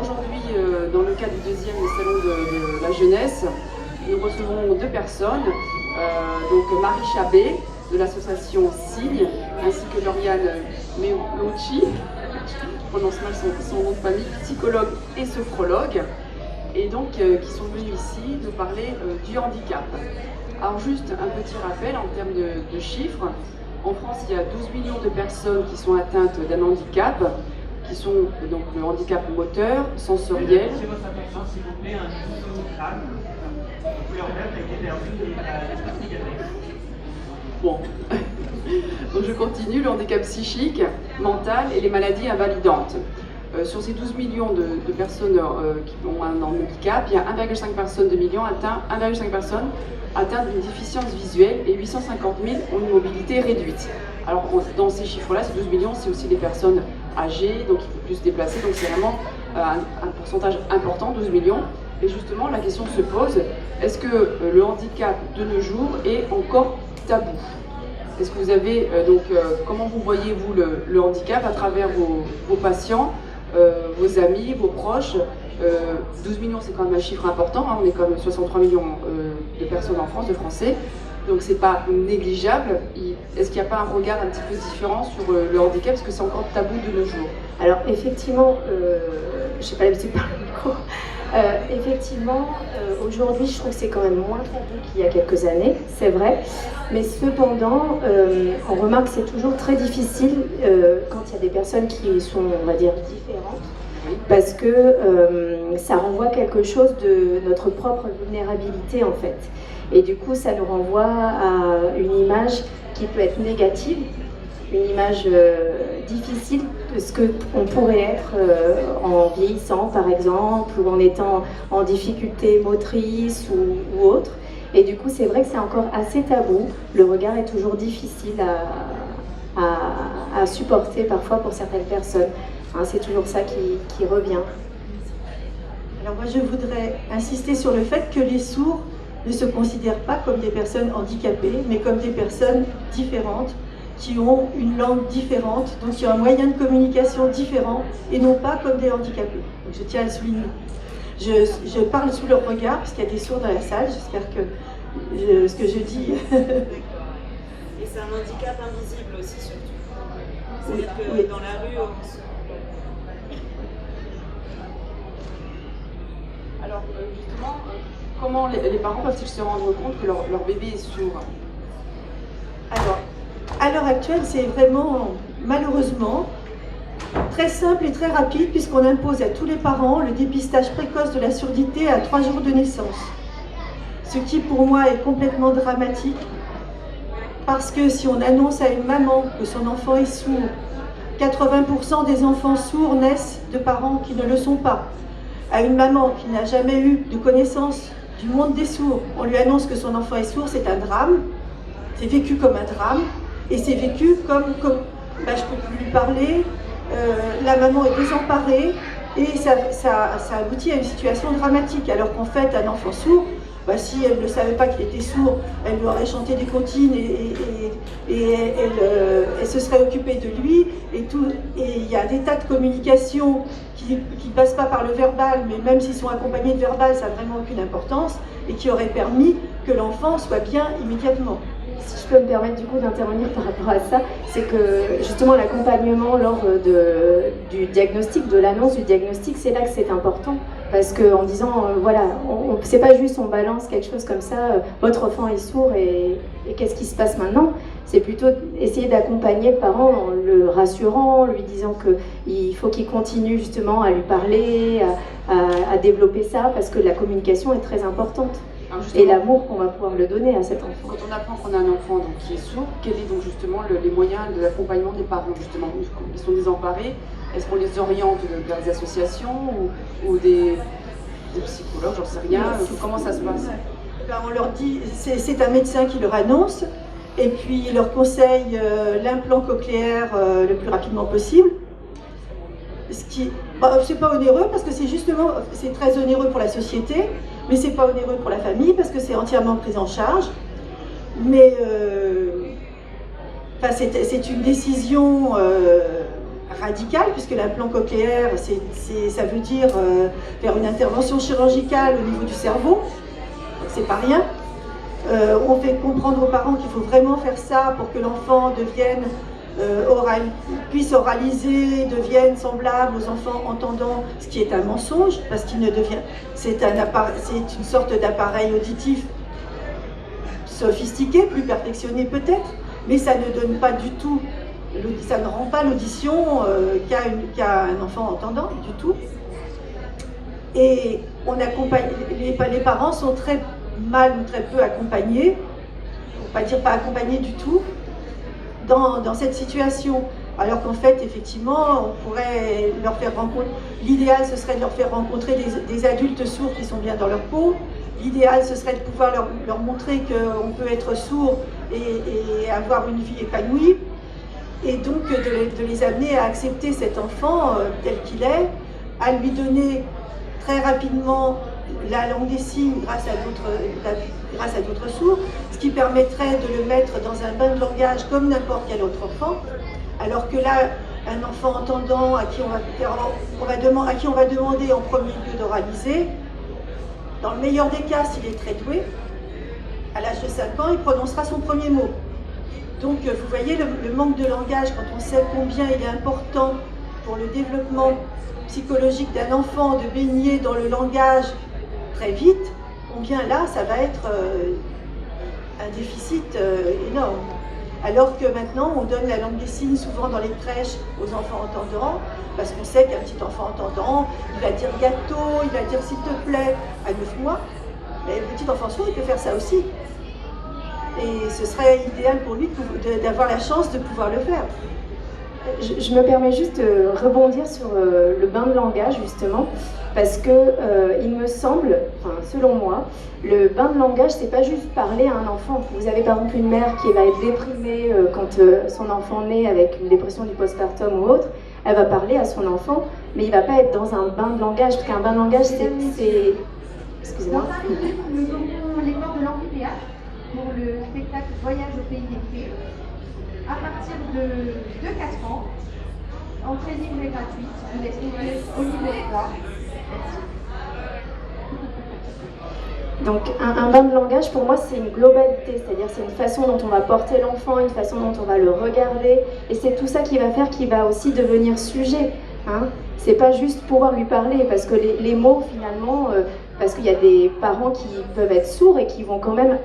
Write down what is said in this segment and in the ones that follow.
aujourd'hui, dans le cadre du deuxième salon de la jeunesse, nous recevons deux personnes, donc Marie Chabet de l'association Signe, ainsi que Lauriane Meucci, je prononce mal son nom de famille, psychologue et sophrologue, et donc qui sont venus ici nous parler du handicap. Alors juste un petit rappel en termes de chiffres. En France, il y a 12 millions de personnes qui sont atteintes d'un handicap, qui sont donc le handicap moteur, sensoriel. C'est votre attention, s'il vous plaît, un micro-crâne. Vous pouvez en mettre avec les personnes de la psychiatrie. Bon, donc je continue, le handicap psychique, mental et les maladies invalidantes. Sur ces 12 millions de personnes qui ont un handicap, il y a 1,5 million personnes atteintes d'une déficience visuelle et 850 000 ont une mobilité réduite. Alors dans ces chiffres-là, ces 12 millions, c'est aussi des personnes âgées, donc il faut plus se déplacer, donc c'est vraiment un pourcentage important, 12 millions. Et justement, la question se pose, est-ce que le handicap de nos jours est encore tabou? Est-ce que vous avez, comment vous voyez-vous le handicap à travers vos patients, vos amis, vos proches? 12 millions, c'est quand même un chiffre important, hein, on est quand même 63 millions de personnes en France, de Français, donc c'est pas négligeable. Est-ce qu'il n'y a pas un regard un petit peu différent sur le handicap, parce que c'est encore tabou de nos jours? Alors effectivement, je n'ai pas l'habitude de parler au micro. Effectivement, aujourd'hui, je trouve que c'est quand même moins tabou qu'il y a quelques années, c'est vrai. Mais cependant, on remarque que c'est toujours très difficile quand il y a des personnes qui sont, on va dire, différentes, parce que ça renvoie quelque chose de notre propre vulnérabilité, en fait. Et du coup, ça nous renvoie à une image qui peut être négative, une image difficile de ce qu'on pourrait être en vieillissant par exemple, ou en étant en difficulté motrice ou autre. Et du coup, c'est vrai que c'est encore assez tabou. Le regard est toujours difficile à supporter parfois pour certaines personnes. Hein, c'est toujours ça qui revient. Alors moi, je voudrais insister sur le fait que les sourds ne se considèrent pas comme des personnes handicapées, mais comme des personnes différentes, qui ont une langue différente, donc qui ont un moyen de communication différent, et non pas comme des handicapés. Donc je tiens à le souligner. Je parle sous leur regard, parce qu'il y a des sourds dans la salle, j'espère que ce que je dis... Et c'est un handicap invisible aussi, surtout. C'est-à-dire que dans la rue, on se... Alors justement, comment les parents peuvent-ils se rendre compte que leur bébé est sourd? Alors, à l'heure actuelle, c'est vraiment, malheureusement, très simple et très rapide, puisqu'on impose à tous les parents le dépistage précoce de la surdité à 3 jours de naissance. Ce qui, pour moi, est complètement dramatique, parce que si on annonce à une maman que son enfant est sourd, 80% des enfants sourds naissent de parents qui ne le sont pas. À une maman qui n'a jamais eu de connaissance du monde des sourds, on lui annonce que son enfant est sourd, c'est un drame. C'est vécu comme un drame. Et c'est vécu comme je ne peux plus lui parler, la maman est désemparée, et ça aboutit à une situation dramatique. Alors qu'en fait, un enfant sourd, si elle ne savait pas qu'il était sourd, elle lui aurait chanté des comptines et elle se serait occupée de lui. Et il y a des tas de communications qui ne passent pas par le verbal, mais même s'ils sont accompagnés de verbal, ça n'a vraiment aucune importance, et qui auraient permis que l'enfant soit bien immédiatement. Si je peux me permettre du coup d'intervenir par rapport à ça, c'est que justement l'accompagnement lors du diagnostic, de l'annonce du diagnostic, c'est là que c'est important. Parce qu'en disant, voilà, c'est pas juste on balance quelque chose comme ça, votre enfant est sourd et qu'est-ce qui se passe maintenant? C'est plutôt essayer d'accompagner le parent en le rassurant, en lui disant qu'il faut qu'il continue justement à lui parler, à développer ça, parce que la communication est très importante. Et l'amour qu'on va pouvoir le donner à cet enfant. Quand on apprend qu'on a un enfant donc, qui est sourd, quels sont donc justement les moyens de l'accompagnement des parents justement? Ils sont désemparés, est-ce qu'on les oriente vers des associations ou des psychologues, j'en sais rien, comment ça se passe? On leur dit, c'est un médecin qui leur annonce, et puis il leur conseille l'implant cochléaire le plus rapidement possible. Ce qui, c'est pas onéreux parce que c'est très onéreux pour la société, mais c'est pas onéreux pour la famille parce que c'est entièrement pris en charge. Mais c'est une décision radical, puisque l'implant cochléaire, ça veut dire faire une intervention chirurgicale au niveau du cerveau, c'est pas rien. On fait comprendre aux parents qu'il faut vraiment faire ça pour que l'enfant devienne puisse oraliser, devienne semblable aux enfants entendants, ce qui est un mensonge, parce qu'il ne devient, c'est une sorte d'appareil auditif sophistiqué, plus perfectionné peut-être, mais ça ne donne pas du tout, ça ne rend pas l'audition qu'a un enfant entendant du tout. Et on accompagne, les parents sont très mal ou très peu accompagnés, pour pas dire pas accompagnés du tout, dans cette situation. Alors qu'en fait, effectivement, on pourrait leur faire rencontrer, l'idéal ce serait de leur faire rencontrer des adultes sourds qui sont bien dans leur peau. L'idéal ce serait de pouvoir leur montrer qu'on peut être sourd et avoir une vie épanouie. Et donc de les amener à accepter cet enfant tel qu'il est, à lui donner très rapidement la langue des signes grâce à d'autres sourds, ce qui permettrait de le mettre dans un bain de langage comme n'importe quel autre enfant, alors que là, un enfant entendant à qui on va demander en premier lieu d'oraliser, dans le meilleur des cas, s'il est très doué, à l'âge de 5 ans, il prononcera son premier mot. Donc vous voyez le manque de langage, quand on sait combien il est important pour le développement psychologique d'un enfant de baigner dans le langage très vite, combien là ça va être un déficit énorme. Alors que maintenant on donne la langue des signes souvent dans les crèches aux enfants entendants, parce qu'on sait qu'un petit enfant entendant, il va dire gâteau, il va dire s'il te plaît à 9 mois, mais le petit enfant sourd il peut faire ça aussi. Et ce serait idéal pour lui d'avoir la chance de pouvoir le faire. Je me permets juste de rebondir sur le bain de langage justement, parce que il me semble, enfin selon moi, le bain de langage c'est pas juste parler à un enfant. Vous avez par exemple une mère qui va être déprimée quand son enfant naît avec une dépression du postpartum ou autre, elle va parler à son enfant, mais il va pas être dans un bain de langage, parce qu'un bain de langage c'est... Excusez-moi. Dans 5 minutes, nous ouvrons les portes de l'amphithéâtre pour le spectacle Voyage au pays des fées. À partir de 4 ans, entrée libre et gratuite, je vous laisse ouvrir au niveau 3. Donc un bain de langage pour moi c'est une globalité, c'est-à-dire c'est une façon dont on va porter l'enfant, une façon dont on va le regarder, et c'est tout ça qui va faire qu'il va aussi devenir sujet. Hein. C'est pas juste pouvoir lui parler, parce que les mots finalement, parce qu'il y a des parents qui peuvent être sourds et qui vont quand même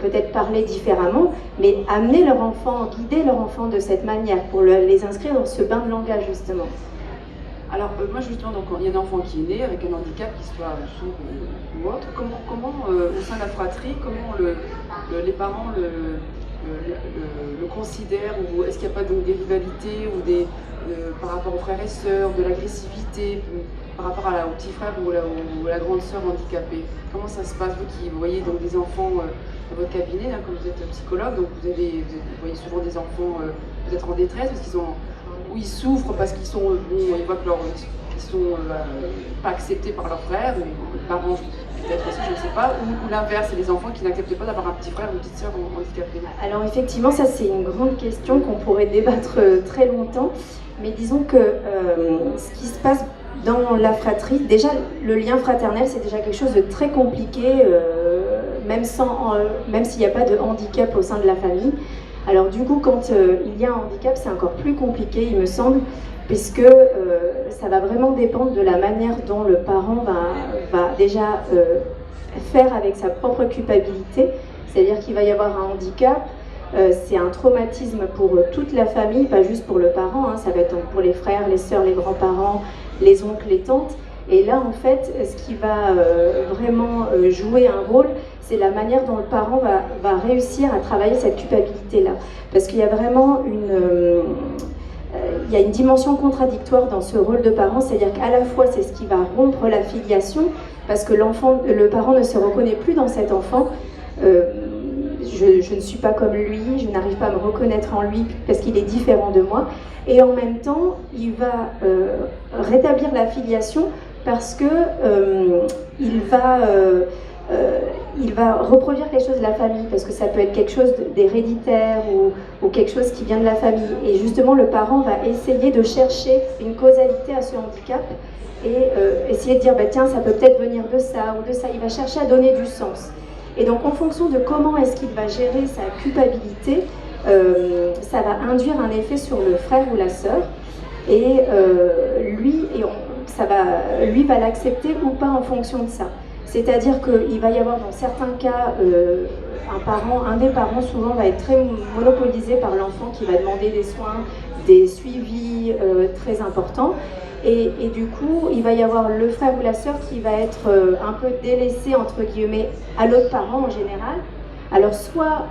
peut-être parler différemment, mais amener leur enfant, guider leur enfant de cette manière pour les inscrire dans ce bain de langage justement. Alors moi justement, donc, il y a un enfant qui est né avec un handicap, qu'il soit sourd ou autre, comment au sein de la fratrie, comment les parents le considèrent, ou est-ce qu'il n'y a pas donc des rivalités ou par rapport aux frères et sœurs, de l'agressivité par rapport au petit frère ou à la grande sœur handicapée? Comment ça se passe, vous voyez donc des enfants dans votre cabinet, là, comme vous êtes psychologue, donc vous voyez souvent des enfants peut-être en détresse parce qu'ils ont, ou ils souffrent parce qu'ils sont, ils voient que ils sont pas acceptés par leurs frères, ou les parents peut-être aussi, je ne sais pas, ou l'inverse, c'est les enfants qui n'acceptent pas d'avoir un petit frère ou une petite sœur handicapée. Alors effectivement, ça c'est une grande question qu'on pourrait débattre très longtemps, mais disons que ce qui se passe dans la fratrie, déjà le lien fraternel c'est déjà quelque chose de très compliqué, même s'il n'y a pas de handicap au sein de la famille. Alors du coup, quand il y a un handicap, c'est encore plus compliqué, il me semble, puisque ça va vraiment dépendre de la manière dont le parent va déjà faire avec sa propre culpabilité. C'est-à-dire qu'il va y avoir un handicap, c'est un traumatisme pour toute la famille, pas juste pour le parent, hein, ça va être pour les frères, les sœurs, les grands-parents, les oncles, les tantes. Et là, en fait, ce qui va vraiment jouer un rôle, c'est la manière dont le parent va réussir à travailler cette culpabilité-là. Parce qu'il y a vraiment il y a une dimension contradictoire dans ce rôle de parent, c'est-à-dire qu'à la fois, c'est ce qui va rompre la filiation, parce que le parent ne se reconnaît plus dans cet enfant. Je ne suis pas comme lui, je n'arrive pas à me reconnaître en lui parce qu'il est différent de moi. Et en même temps, il va rétablir la filiation parce que il va il va reproduire quelque chose de la famille, parce que ça peut être quelque chose d'héréditaire ou quelque chose qui vient de la famille. Et justement, le parent va essayer de chercher une causalité à ce handicap et essayer de dire, bah, tiens, ça peut peut-être venir de ça ou de ça. Il va chercher à donner du sens. Et donc, en fonction de comment est-ce qu'il va gérer sa culpabilité, ça va induire un effet sur le frère ou la sœur. Et lui va l'accepter ou pas en fonction de ça. C'est-à-dire qu'il va y avoir dans certains cas, un des parents souvent va être très monopolisé par l'enfant qui va demander des soins, des suivis très importants. Et du coup, il va y avoir le frère ou la sœur qui va être un peu délaissé, entre guillemets, à l'autre parent en général. Alors soit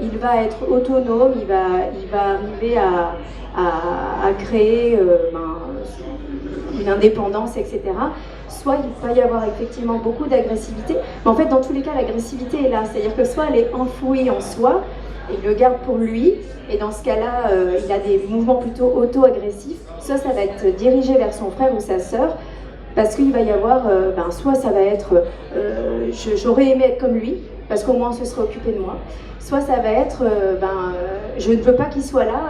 il va être autonome, il va arriver à créer une indépendance, etc. Soit il va y avoir effectivement beaucoup d'agressivité, mais en fait dans tous les cas l'agressivité est là, c'est-à-dire que soit elle est enfouie en soi, et il le garde pour lui, et dans ce cas-là il a des mouvements plutôt auto-agressifs, soit ça va être dirigé vers son frère ou sa sœur, parce qu'il va y avoir, soit ça va être j'aurais aimé être comme lui, parce qu'au moins on se serait occupé de moi, soit ça va être je ne veux pas qu'il soit là,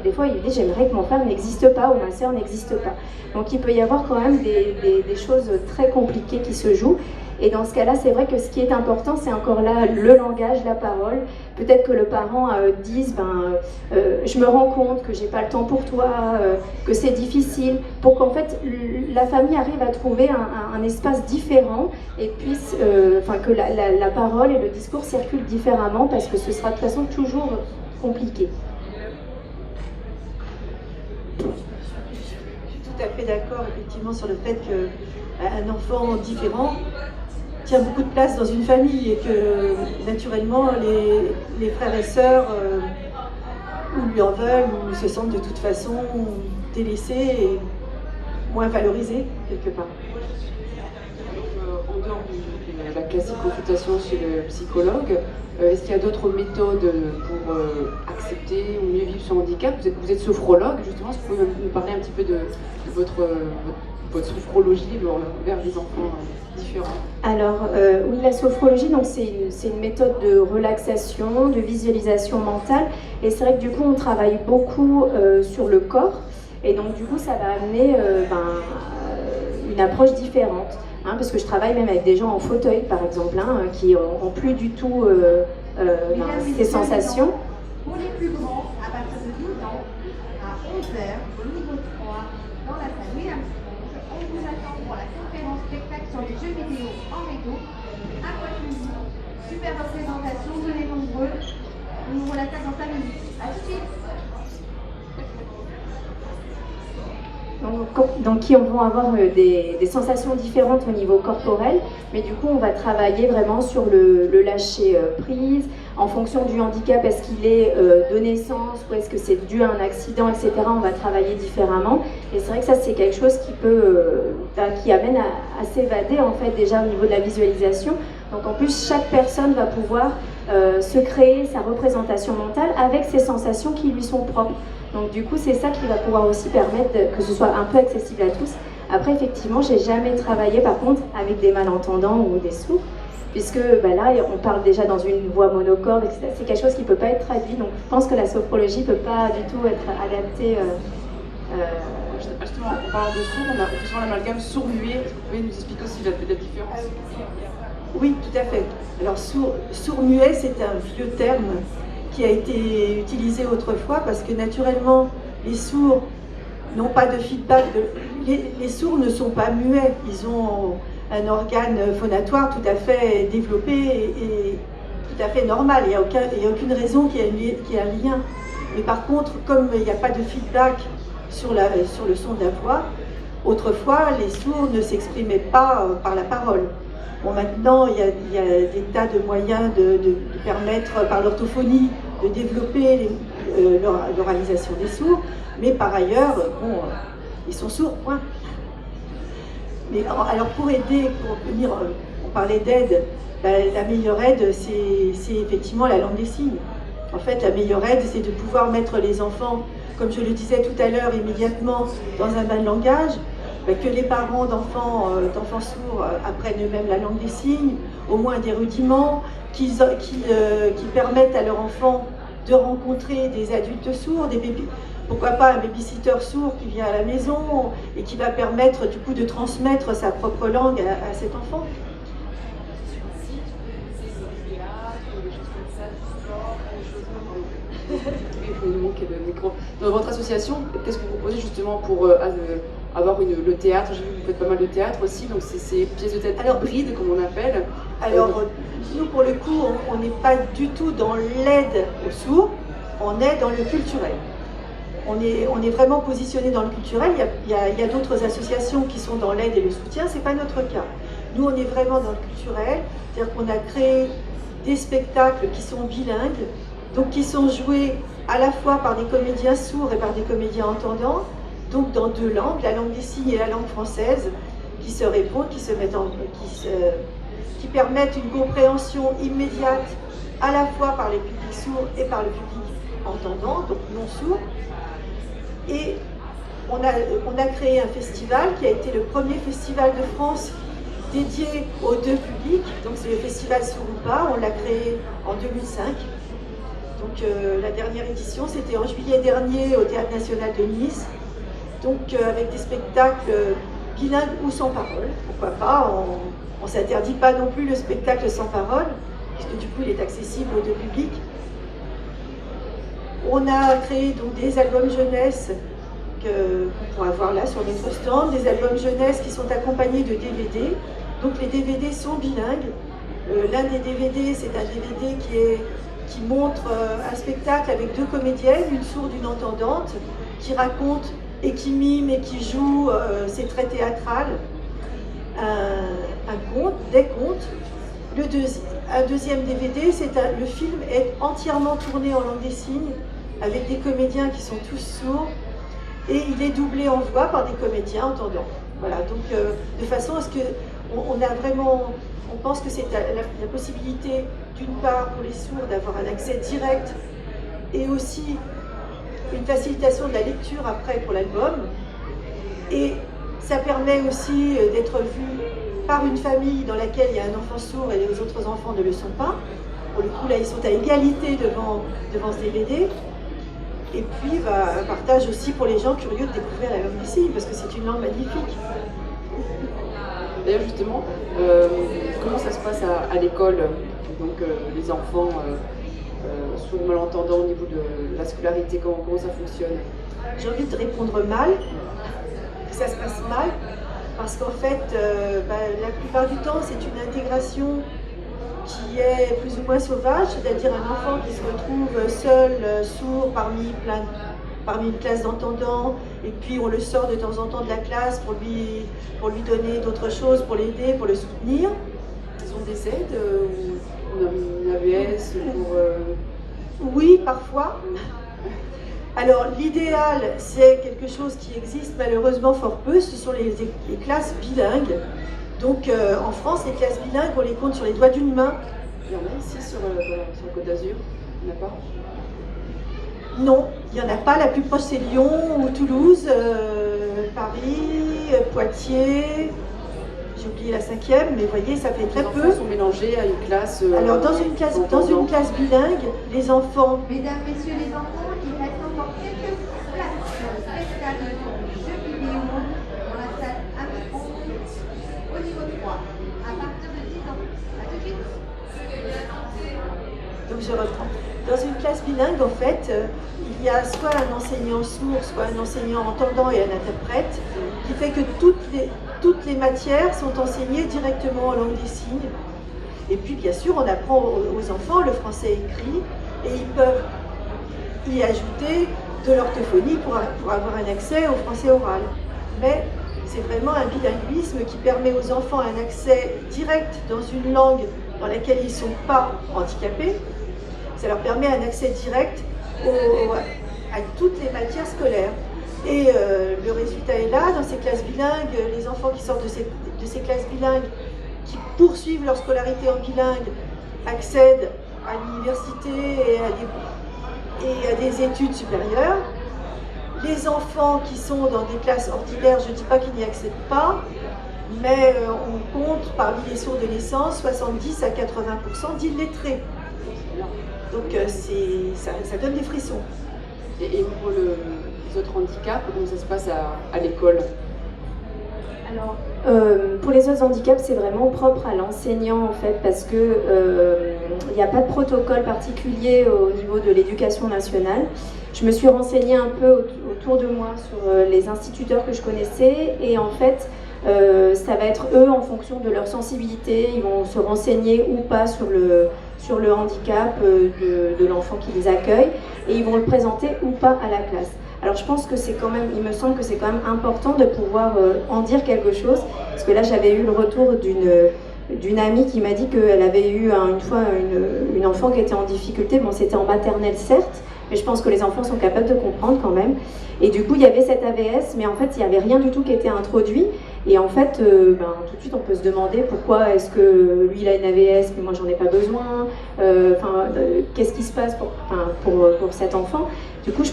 des fois il dit j'aimerais que mon frère n'existe pas ou ma sœur n'existe pas. Donc il peut y avoir quand même des choses très compliquées qui se jouent. Et dans ce cas-là, c'est vrai que ce qui est important, c'est encore là le langage, la parole. Peut-être que le parent dise je me rends compte que j'ai pas le temps pour toi, que c'est difficile, pour qu'en fait la famille arrive à trouver un espace différent et puisse, que la parole et le discours circulent différemment, parce que ce sera de toute façon toujours compliqué. Je suis tout à fait d'accord effectivement sur le fait qu'un enfant différent tient beaucoup de place dans une famille et que naturellement les frères et sœurs ou lui en veulent ou se sentent de toute façon délaissés et moins valorisés quelque part. En dehors de la classique consultation chez le psychologue, est-ce qu'il y a d'autres méthodes pour accepter ou mieux vivre son handicap? Vous êtes sophrologue, justement, est-ce que vous pouvez nous parler un petit peu de votre sophrologie vers des enfants différents? Alors oui, la sophrologie, donc c'est une méthode de relaxation, de visualisation mentale, et c'est vrai que du coup on travaille beaucoup sur le corps, et donc du coup ça va amener une approche différente, parce que je travaille même avec des gens en fauteuil par exemple, qui n'ont plus du tout ces sensations. Pour les plus grands, à partir de 12 ans, à 11h, au niveau 3, dans la salle William Sponge, on vous attend pour la conférence spectacle sur les jeux vidéo en Lego. Aquaculture, super représentation, venez nombreux. On ouvre la salle dans 5 minutes. A tout de suite. Donc qui vont avoir des sensations différentes au niveau corporel, mais du coup on va travailler vraiment sur le lâcher prise, en fonction du handicap, est-ce qu'il est de naissance ou est-ce que c'est dû à un accident, etc. On va travailler différemment, et c'est vrai que ça c'est quelque chose qui amène à s'évader en fait déjà au niveau de la visualisation. Donc en plus chaque personne va pouvoir se créer sa représentation mentale avec ses sensations qui lui sont propres. Donc du coup, c'est ça qui va pouvoir aussi permettre que ce soit un peu accessible à tous. Après, effectivement, j'ai jamais travaillé par contre avec des malentendants ou des sourds, puisque là, on parle déjà dans une voix monocorde, etc. C'est quelque chose qui ne peut pas être traduit. Donc je pense que la sophrologie ne peut pas du tout être adaptée. Justement, en parlant de sourds, on fait souvent l'amalgame sourd-muet. Vous pouvez nous expliquer aussi la différence? Oui, tout à fait. Alors sourd-muet, c'est un vieux terme qui a été utilisé autrefois parce que naturellement, les sourds n'ont pas de feedback. Les sourds ne sont pas muets, ils ont un organe phonatoire tout à fait développé et tout à fait normal. Il n'y a aucune raison qu'il y ait un lien. Mais par contre, comme il n'y a pas de feedback sur le son de la voix, autrefois, les sourds ne s'exprimaient pas par la parole. Bon, maintenant, il y a des tas de moyens de permettre, par l'orthophonie, de développer l'oralisation des sourds, mais par ailleurs, ils sont sourds, point. Mais alors pour aider, on parlait d'aide, la meilleure aide, c'est effectivement la langue des signes. En fait, la meilleure aide, c'est de pouvoir mettre les enfants, comme je le disais tout à l'heure, immédiatement dans un bain de langage, que les parents d'enfants sourds apprennent eux-mêmes la langue des signes, au moins des rudiments, qui permettent à leur enfant de rencontrer des adultes sourds, pourquoi pas un babysitter sourd qui vient à la maison et qui va permettre du coup de transmettre sa propre langue à cet enfant. Dans votre association, qu'est-ce que vous proposez justement pour avoir le théâtre? J'ai vu que vous faites pas mal de théâtre aussi, donc c'est ces pièces de théâtre hybrides, comme on appelle. Alors, nous, pour le coup, on n'est pas du tout dans l'aide aux sourds, on est dans le culturel. On est vraiment positionné dans le culturel. Il y a d'autres associations qui sont dans l'aide et le soutien, ce n'est pas notre cas. Nous, on est vraiment dans le culturel, c'est-à-dire qu'on a créé des spectacles qui sont bilingues, donc qui sont joués à la fois par des comédiens sourds et par des comédiens entendants, donc dans deux langues, la langue des signes et la langue française, qui se répondent, qui permettent une compréhension immédiate à la fois par les publics sourds et par le public entendant, donc non sourd. Et on a créé un festival qui a été le premier festival de France dédié aux deux publics, donc c'est le festival Sourds ou pas, on l'a créé en 2005. Donc la dernière édition, c'était en juillet dernier au Théâtre National de Nice, donc avec des spectacles bilingues ou sans parole, pourquoi pas, on ne s'interdit pas non plus le spectacle sans parole, puisque du coup il est accessible aux deux publics. On a créé donc des albums jeunesse qu'on pourra voir là sur notre stand, des albums jeunesse qui sont accompagnés de DVD. Donc les DVD sont bilingues. L'un des DVD, c'est un DVD qui montre un spectacle avec deux comédiennes, une sourde, une entendante, qui racontent et qui miment et qui jouent, c'est très théâtral, un conte, des contes. Un deuxième DVD, le film est entièrement tourné en langue des signes, avec des comédiens qui sont tous sourds, et il est doublé en voix par des comédiens entendants. Voilà, donc de façon à ce on pense que c'est la possibilité, d'une part pour les sourds, d'avoir un accès direct, et aussi une facilitation de la lecture après pour l'album, et ça permet aussi d'être vu par une famille dans laquelle il y a un enfant sourd et les autres enfants ne le sont pas. Pour le coup, là, ils sont à égalité devant ce DVD. Et puis, un partage aussi pour les gens curieux de découvrir la langue des signes, parce que c'est une langue magnifique. D'ailleurs, justement, comment ça se passe à l'école? Donc, les enfants sourds malentendants au niveau de la scolarité, comment ça fonctionne? J'ai envie de répondre mal, que ça se passe mal, parce qu'en fait, la plupart du temps, c'est une intégration qui est plus ou moins sauvage, c'est-à-dire un enfant qui se retrouve seul, sourd, parmi une classe d'entendants, et puis on le sort de temps en temps de la classe pour lui donner d'autres choses, pour l'aider, pour le soutenir. Ils ont des aides ou une AVS pour... Oui, parfois. Alors l'idéal, c'est quelque chose qui existe malheureusement fort peu, ce sont les classes bilingues. Donc en France, les classes bilingues, on les compte sur les doigts d'une main. Il y en a ici sur le Côte d'Azur, il n'y en a pas? Non, il n'y en a pas. La plus proche, c'est Lyon ou Toulouse, Paris, Poitiers. J'ai oublié la 5e, mais vous voyez, ça fait très peu. Les enfants sont mélangés à une classe... Alors dans une classe bilingue, les enfants... Mesdames, messieurs les enfants, il reste encore quelques places sur le spectacle de jeux vidéo dans la salle Amiron au niveau 3, à partir de 10 ans. À tout de suite. Donc je reprends. Dans une classe bilingue, en fait, il y a soit un enseignant sourd, soit un enseignant entendant et un interprète, qui fait que toutes les matières sont enseignées directement en langue des signes. Et puis, bien sûr, on apprend aux enfants le français écrit, et ils peuvent y ajouter de l'orthophonie pour avoir un accès au français oral. Mais c'est vraiment un bilinguisme qui permet aux enfants un accès direct dans une langue dans laquelle ils ne sont pas handicapés. Ça leur permet un accès direct à toutes les matières scolaires. Et le résultat est là, dans ces classes bilingues, les enfants qui sortent de ces classes bilingues, qui poursuivent leur scolarité en bilingue, accèdent à l'université et à des études supérieures. Les enfants qui sont dans des classes ordinaires, je ne dis pas qu'ils n'y accèdent pas, mais on compte parmi les sourds de naissance 70 à 80% d'illettrés. Donc ça donne des frissons. Et pour les autres handicaps, comment ça se passe à l'école? Alors, pour les autres handicaps, c'est vraiment propre à l'enseignant en fait, parce que il n'y a pas de protocole particulier au niveau de l'éducation nationale. Je me suis renseignée un peu autour de moi sur les instituteurs que je connaissais, et en fait, ça va être eux en fonction de leur sensibilité, ils vont se renseigner ou pas sur le handicap de l'enfant qui les accueille, et ils vont le présenter ou pas à la classe. Alors je pense que c'est quand même, il me semble que c'est quand même important de pouvoir en dire quelque chose, parce que là j'avais eu le retour d'une amie qui m'a dit qu'elle avait eu une fois une enfant qui était en difficulté. Bon, c'était en maternelle certes, mais je pense que les enfants sont capables de comprendre quand même. Et du coup il y avait cette AVS, mais en fait il n'y avait rien du tout qui était introduit. Et en fait, tout de suite, on peut se demander pourquoi est-ce que lui, il a une AVS, mais moi, j'en ai pas besoin. Qu'est-ce qui se passe pour cet enfant? Du coup,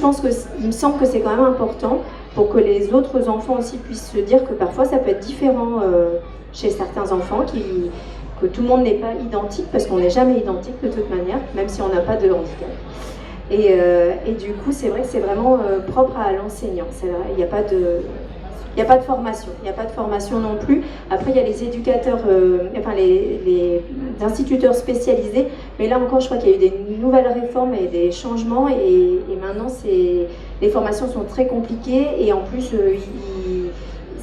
il me semble que c'est quand même important pour que les autres enfants aussi puissent se dire que parfois, ça peut être différent chez certains enfants, que tout le monde n'est pas identique, parce qu'on n'est jamais identique de toute manière, même si on n'a pas de handicap. Et du coup, c'est vrai que c'est vraiment propre à l'enseignant. C'est vrai, il n'y a pas de formation, il n'y a pas de formation non plus. Après, il y a les éducateurs, les instituteurs spécialisés, mais là encore, je crois qu'il y a eu des nouvelles réformes et des changements, et maintenant, les formations sont très compliquées, et en plus,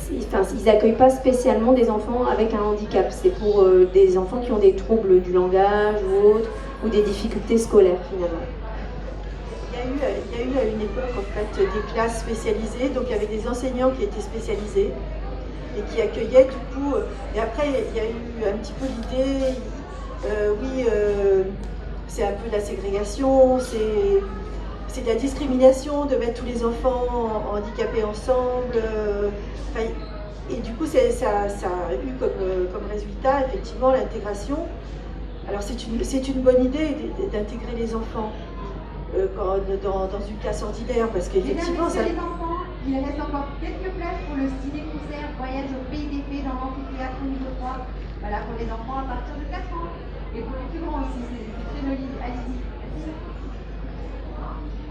ils n'accueillent pas spécialement des enfants avec un handicap. C'est pour des enfants qui ont des troubles du langage ou autres, ou des difficultés scolaires finalement. Il y a eu à une époque en fait des classes spécialisées, donc il y avait des enseignants qui étaient spécialisés et qui accueillaient du coup. Et après il y a eu un petit peu l'idée, c'est un peu de la ségrégation, c'est de la discrimination de mettre tous les enfants handicapés ensemble. Et du coup ça a eu comme résultat effectivement l'intégration. Alors c'est une bonne idée d'intégrer les enfants. Dans une classe ordinaire, parce qu'effectivement ça... Les enfants, il reste encore quelques places pour le ciné-concert Voyage au pays des fées dans l'amphithéâtre niveau 3. Voilà, pour les enfants à partir de 4 ans. Et pour les plus grands aussi, c'est très joli. Allez-y.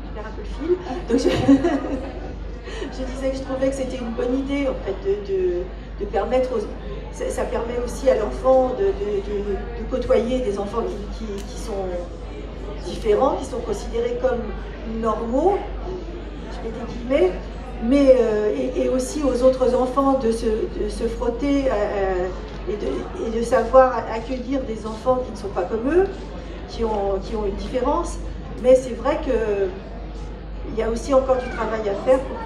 Je perds un peu le fil. Donc je disais que je trouvais que c'était une bonne idée en fait de permettre ça permet aussi à l'enfant de côtoyer des enfants qui sont différents, qui sont considérés comme normaux, je mets des guillemets, et aussi aux autres enfants de se frotter et de savoir accueillir des enfants qui ne sont pas comme eux, qui ont une différence. Mais c'est vrai qu'il y a aussi encore du travail à faire pour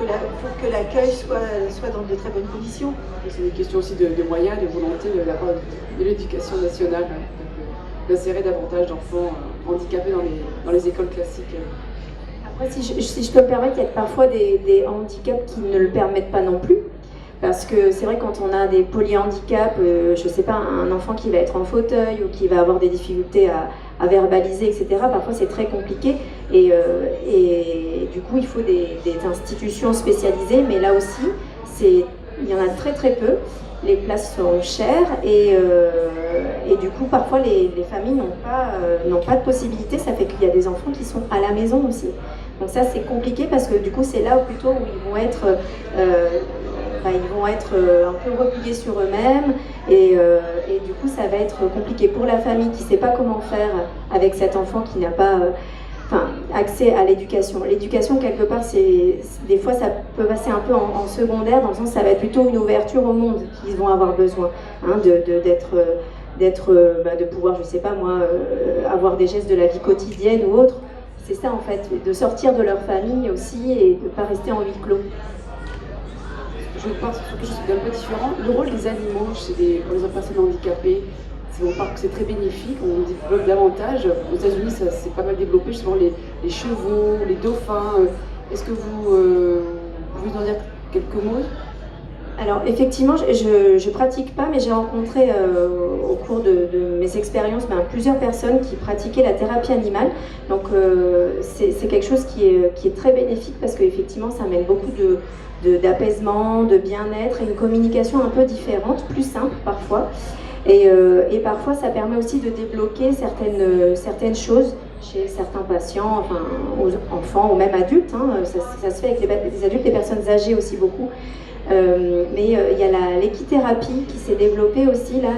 que l'accueil soit dans de très bonnes conditions. C'est une question aussi de moyens, de volonté de la part de l'éducation nationale, d'insérer davantage d'enfants handicapés dans les écoles classiques. Après, si je peux me permettre, il y a parfois des handicaps qui ne le permettent pas non plus. Parce que c'est vrai, quand on a des polyhandicaps, je ne sais pas, un enfant qui va être en fauteuil ou qui va avoir des difficultés à verbaliser, etc., parfois c'est très compliqué. Et du coup, il faut des institutions spécialisées, mais là aussi, il y en a très très peu. Les places sont chères, et du coup, parfois, les familles n'ont pas de possibilité. Ça fait qu'il y a des enfants qui sont à la maison aussi. Donc ça, c'est compliqué, parce que du coup, c'est là plutôt où ils vont être... un peu repliés sur eux-mêmes, et du coup ça va être compliqué pour la famille qui ne sait pas comment faire avec cet enfant qui n'a pas accès à l'éducation. L'éducation, quelque part, des fois ça peut passer un peu en secondaire, dans le sens ça va être plutôt une ouverture au monde qu'ils vont avoir besoin, de pouvoir, je sais pas moi, avoir des gestes de la vie quotidienne ou autre. C'est ça en fait, de sortir de leur famille aussi et de ne pas rester en huis clos. Je pense sur quelque chose d'un peu différent. Le rôle des animaux pour les personnes handicapées, on parle que c'est très bénéfique, on développe davantage. Aux États-Unis, ça s'est pas mal développé, justement les chevaux, les dauphins. Est-ce que vous pouvez nous en dire quelques mots? Alors effectivement, je pratique pas, mais j'ai rencontré au cours de mes expériences plusieurs personnes qui pratiquaient la thérapie animale. Donc c'est quelque chose qui est très bénéfique parce qu'effectivement ça amène beaucoup d'apaisement, de bien-être et une communication un peu différente, plus simple parfois. Et parfois ça permet aussi de débloquer certaines choses chez certains patients, enfin aux enfants ou même adultes. Hein. Ça se fait avec les adultes, les personnes âgées aussi beaucoup. Mais il y a l'équithérapie qui s'est développée aussi là,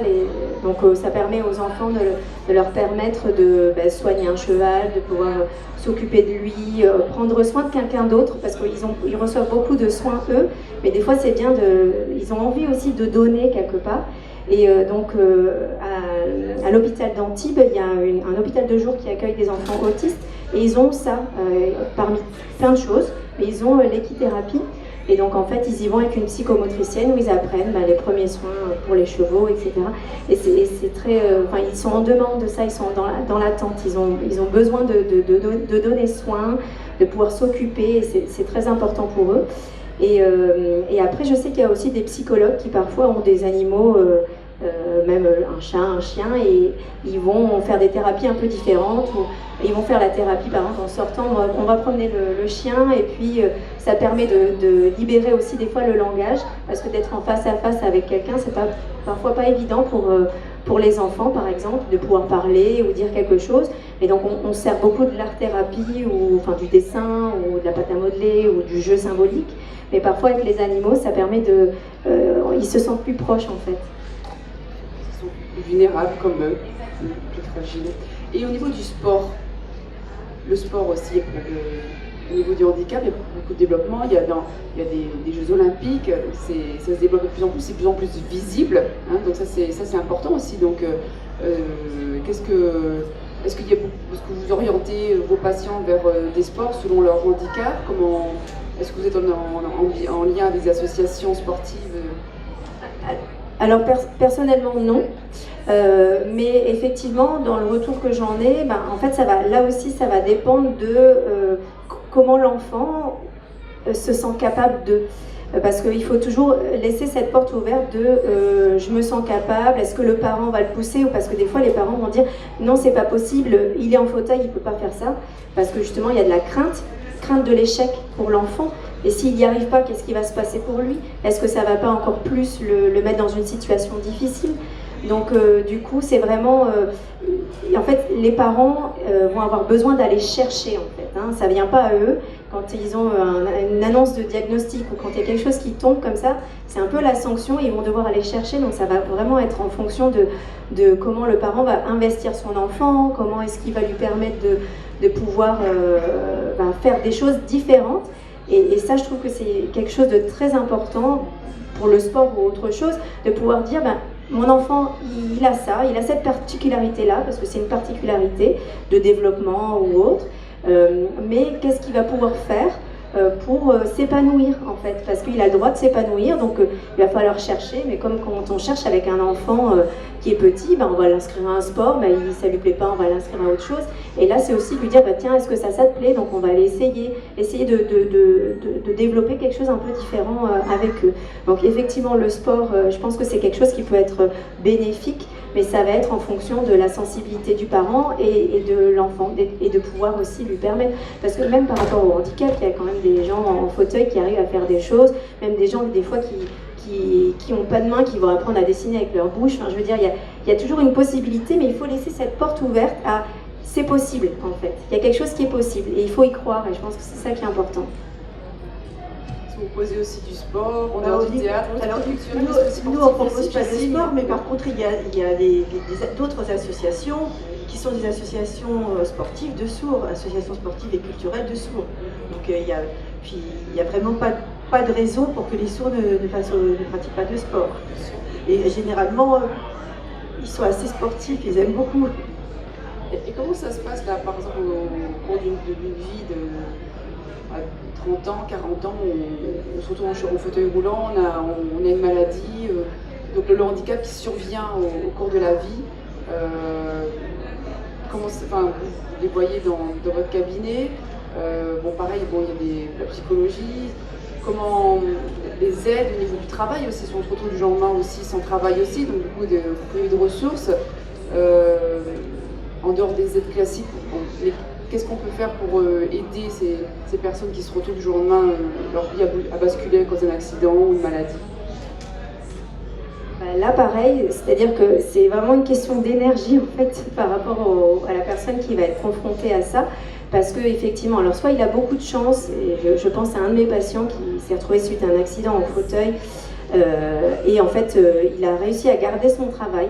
donc ça permet aux enfants de leur permettre de soigner un cheval, de pouvoir s'occuper de lui, prendre soin de quelqu'un d'autre, parce qu'ils reçoivent beaucoup de soins eux, mais des fois c'est bien ils ont envie aussi de donner quelque part. Et donc à l'hôpital d'Antibes, il y a un hôpital de jour qui accueille des enfants autistes, et ils ont ça parmi plein de choses, mais ils ont l'équithérapie. Et donc en fait ils y vont avec une psychomotricienne où ils apprennent les premiers soins pour les chevaux, etc. Et c'est très, ils sont en demande de ça, ils sont dans l'attente, ils ont besoin de donner soin, de pouvoir s'occuper, et c'est très important pour eux. Et après je sais qu'il y a aussi des psychologues qui parfois ont des animaux, même un chat, un chien, et ils vont faire des thérapies un peu différentes, ou ils vont faire la thérapie par exemple en sortant, on va promener le chien, et puis ça permet de libérer aussi des fois le langage, parce que d'être en face à face avec quelqu'un, c'est parfois pas évident pour les enfants par exemple, de pouvoir parler ou dire quelque chose. Et donc on sert beaucoup de l'art-thérapie, ou du dessin, ou de la pâte à modeler, ou du jeu symbolique, mais parfois avec les animaux ça permet ils se sentent plus proches en fait. Ils sont plus vulnérables comme eux, plus fragiles. Et au niveau du sport, le sport aussi, au niveau du handicap, il y a beaucoup de développement, il y a des Jeux Olympiques, ça se développe de plus en plus, c'est de plus en plus visible, hein, donc ça c'est important aussi. Donc est-ce que vous orientez vos patients vers des sports selon leur handicap? Est-ce que vous êtes en lien avec des associations sportives? Alors personnellement non, mais effectivement dans le retour que j'en ai, en fait là aussi ça va dépendre de comment l'enfant se sent capable de. Parce qu'il faut toujours laisser cette porte ouverte de je me sens capable, est-ce que le parent va le pousser, ou parce que des fois les parents vont dire non c'est pas possible, il est en fauteuil, il peut pas faire ça, parce que justement il y a de la crainte de l'échec pour l'enfant. Et s'il n'y arrive pas, qu'est-ce qui va se passer pour lui? Est-ce que ça ne va pas encore plus le mettre dans une situation difficile? Donc du coup, c'est vraiment... en fait, les parents vont avoir besoin d'aller chercher, en fait. Hein. Ça ne vient pas à eux. Quand ils ont une annonce de diagnostic, ou quand il y a quelque chose qui tombe comme ça, c'est un peu la sanction, ils vont devoir aller chercher. Donc ça va vraiment être en fonction de comment le parent va investir son enfant, comment est-ce qu'il va lui permettre de pouvoir faire des choses différentes. Et ça, je trouve que c'est quelque chose de très important pour le sport ou autre chose, de pouvoir dire, mon enfant, il a ça, il a cette particularité-là, parce que c'est une particularité de développement ou autre, mais qu'est-ce qu'il va pouvoir faire pour s'épanouir en fait, parce qu'il a le droit de s'épanouir, donc il va falloir chercher, mais comme quand on cherche avec un enfant qui est petit, on va l'inscrire à un sport, ça lui plaît pas, on va l'inscrire à autre chose, et là c'est aussi lui dire, tiens, est-ce que ça te plaît, donc on va aller essayer de développer quelque chose un peu différent avec eux. Donc effectivement le sport, je pense que c'est quelque chose qui peut être bénéfique, mais ça va être en fonction de la sensibilité du parent et de l'enfant, et de pouvoir aussi lui permettre, parce que même par rapport au handicap, il y a quand même des gens en fauteuil qui arrivent à faire des choses, même des gens des fois qui n'ont pas de main, qui vont apprendre à dessiner avec leur bouche. Enfin, je veux dire, il y a toujours une possibilité, mais il faut laisser cette porte ouverte à c'est possible en fait. Il y a quelque chose qui est possible et il faut y croire, et je pense que c'est ça qui est important. Vous posez aussi du sport, on a du théâtre. Alors, nous on ne propose pas de sport, mais par contre il y a d'autres associations qui sont des associations sportives de sourds, associations sportives et culturelles de sourds. Donc il y a vraiment pas de raison pour que les sourds ne pratiquent pas de sport. Et généralement, ils sont assez sportifs, ils aiment beaucoup. Et comment ça se passe là, par exemple, au cours d'une vie de 30 ans, 40 ans, on se retrouve en fauteuil roulant, on a une maladie, donc le handicap qui survient au cours de la vie. Vous les voyez dans votre cabinet. Pareil, il y a la psychologie. comment les aides au niveau du travail aussi, si on se retrouve du jour au lendemain aussi sans travail aussi, donc du coup privé de ressources, en dehors des aides classiques, mais qu'est-ce qu'on peut faire pour aider ces personnes qui se retrouvent du jour au lendemain, leur vie à basculer à cause d'un accident ou une maladie? Là, pareil, c'est-à-dire que c'est vraiment une question d'énergie en fait par rapport à la personne qui va être confrontée à ça, parce que effectivement, alors soit il a beaucoup de chance, et je pense à un de mes patients qui s'est retrouvé suite à un accident en fauteuil, et en fait, il a réussi à garder son travail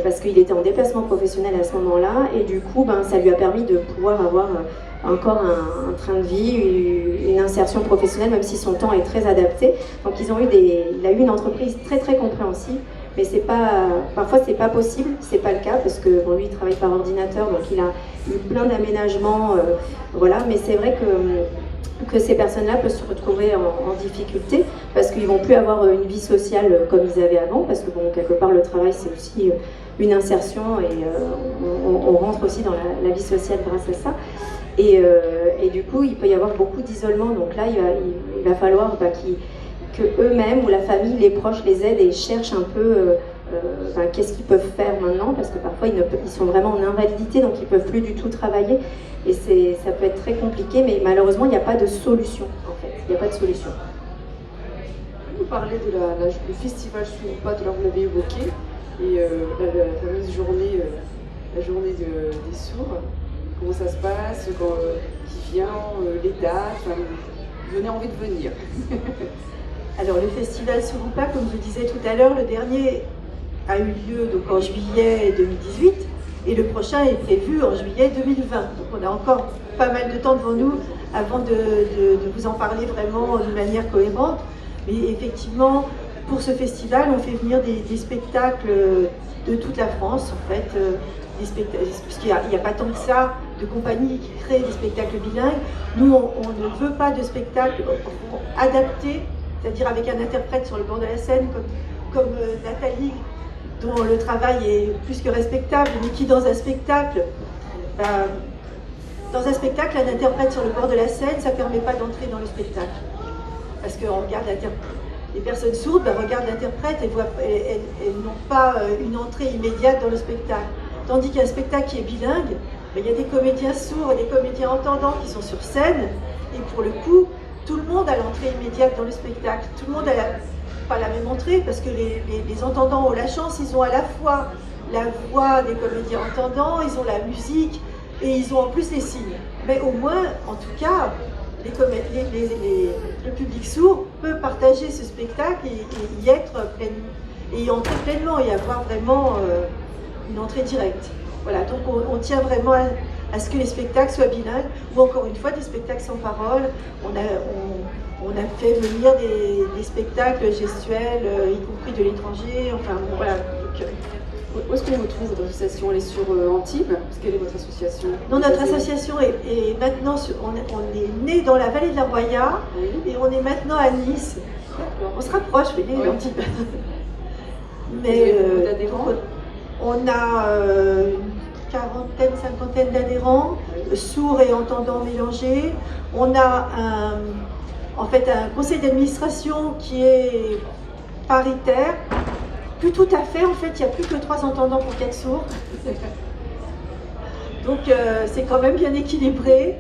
parce qu'il était en déplacement professionnel à ce moment-là, et du coup, ça lui a permis de pouvoir avoir encore un train de vie, une insertion professionnelle, même si son temps est très adapté. Donc il a eu une entreprise très très compréhensive, mais parfois c'est pas possible, c'est pas le cas, parce que lui il travaille par ordinateur, donc il a eu plein d'aménagements, voilà. Mais c'est vrai que ces personnes-là peuvent se retrouver en difficulté, parce qu'ils vont plus avoir une vie sociale comme ils avaient avant, parce que quelque part le travail c'est aussi une insertion, et on rentre aussi dans la vie sociale grâce à ça. Et du coup, il peut y avoir beaucoup d'isolement. Donc là, il va falloir que eux-mêmes ou la famille, les proches les aident et cherchent un peu qu'est-ce qu'ils peuvent faire maintenant, parce que parfois ils sont vraiment en invalidité, donc ils ne peuvent plus du tout travailler. Et ça peut être très compliqué, mais malheureusement, il n'y a pas de solution, en fait. Il n'y a pas de solution. Vous parlez de le festival Sourpas, tout à l'heure vous l'avez évoqué, et la fameuse journée, la journée des sourds. Comment ça se passe, qui vient, les dates, vous donnez envie de venir. Alors le festival Sourpas, comme je disais tout à l'heure, le dernier a eu lieu donc en juillet 2018 et le prochain est prévu en juillet 2020. Donc on a encore pas mal de temps devant nous avant de vous en parler vraiment d'une manière cohérente. Mais effectivement, pour ce festival, on fait venir des spectacles de toute la France en fait. Puisqu'il n'y a pas tant que ça de compagnies qui créent des spectacles bilingues. Nous, on ne veut pas de spectacle adapté, c'est-à-dire avec un interprète sur le bord de la scène, comme Nathalie, dont le travail est plus que respectable, mais qui dans un spectacle, un interprète sur le bord de la scène, ça ne permet pas d'entrer dans le spectacle. Parce qu'on regarde les personnes sourdes regardent l'interprète et elles n'ont pas une entrée immédiate dans le spectacle. Tandis qu'un spectacle qui est bilingue, il y a des comédiens sourds et des comédiens entendants qui sont sur scène, et pour le coup, tout le monde a l'entrée immédiate dans le spectacle. Tout le monde n'a pas la même entrée, parce que les entendants ont la chance, ils ont à la fois la voix des comédiens entendants, ils ont la musique, et ils ont en plus les signes. Mais au moins, en tout cas, le public sourd peut partager ce spectacle et y être pleinement, et y entrer pleinement, et avoir vraiment une entrée directe. Voilà, donc on tient vraiment à ce que les spectacles soient bilingues, ou encore une fois des spectacles sans parole. On a fait venir des spectacles gestuels, y compris de l'étranger, enfin bon, voilà. Donc, où est-ce qu'on retrouve votre association? Elle est sur Antibes? Quelle est votre association? Non, notre association est maintenant, on est né dans la vallée de la Roya, oui. Et on est maintenant à Nice. On se rapproche, vous voyez, Antibes. Mais on a une quarantaine, cinquantaine d'adhérents, sourds et entendants mélangés. On a en fait un conseil d'administration qui est paritaire. Plus tout à fait, en fait, il n'y a plus que 3 entendants pour 4 sourds. Donc c'est quand même bien équilibré,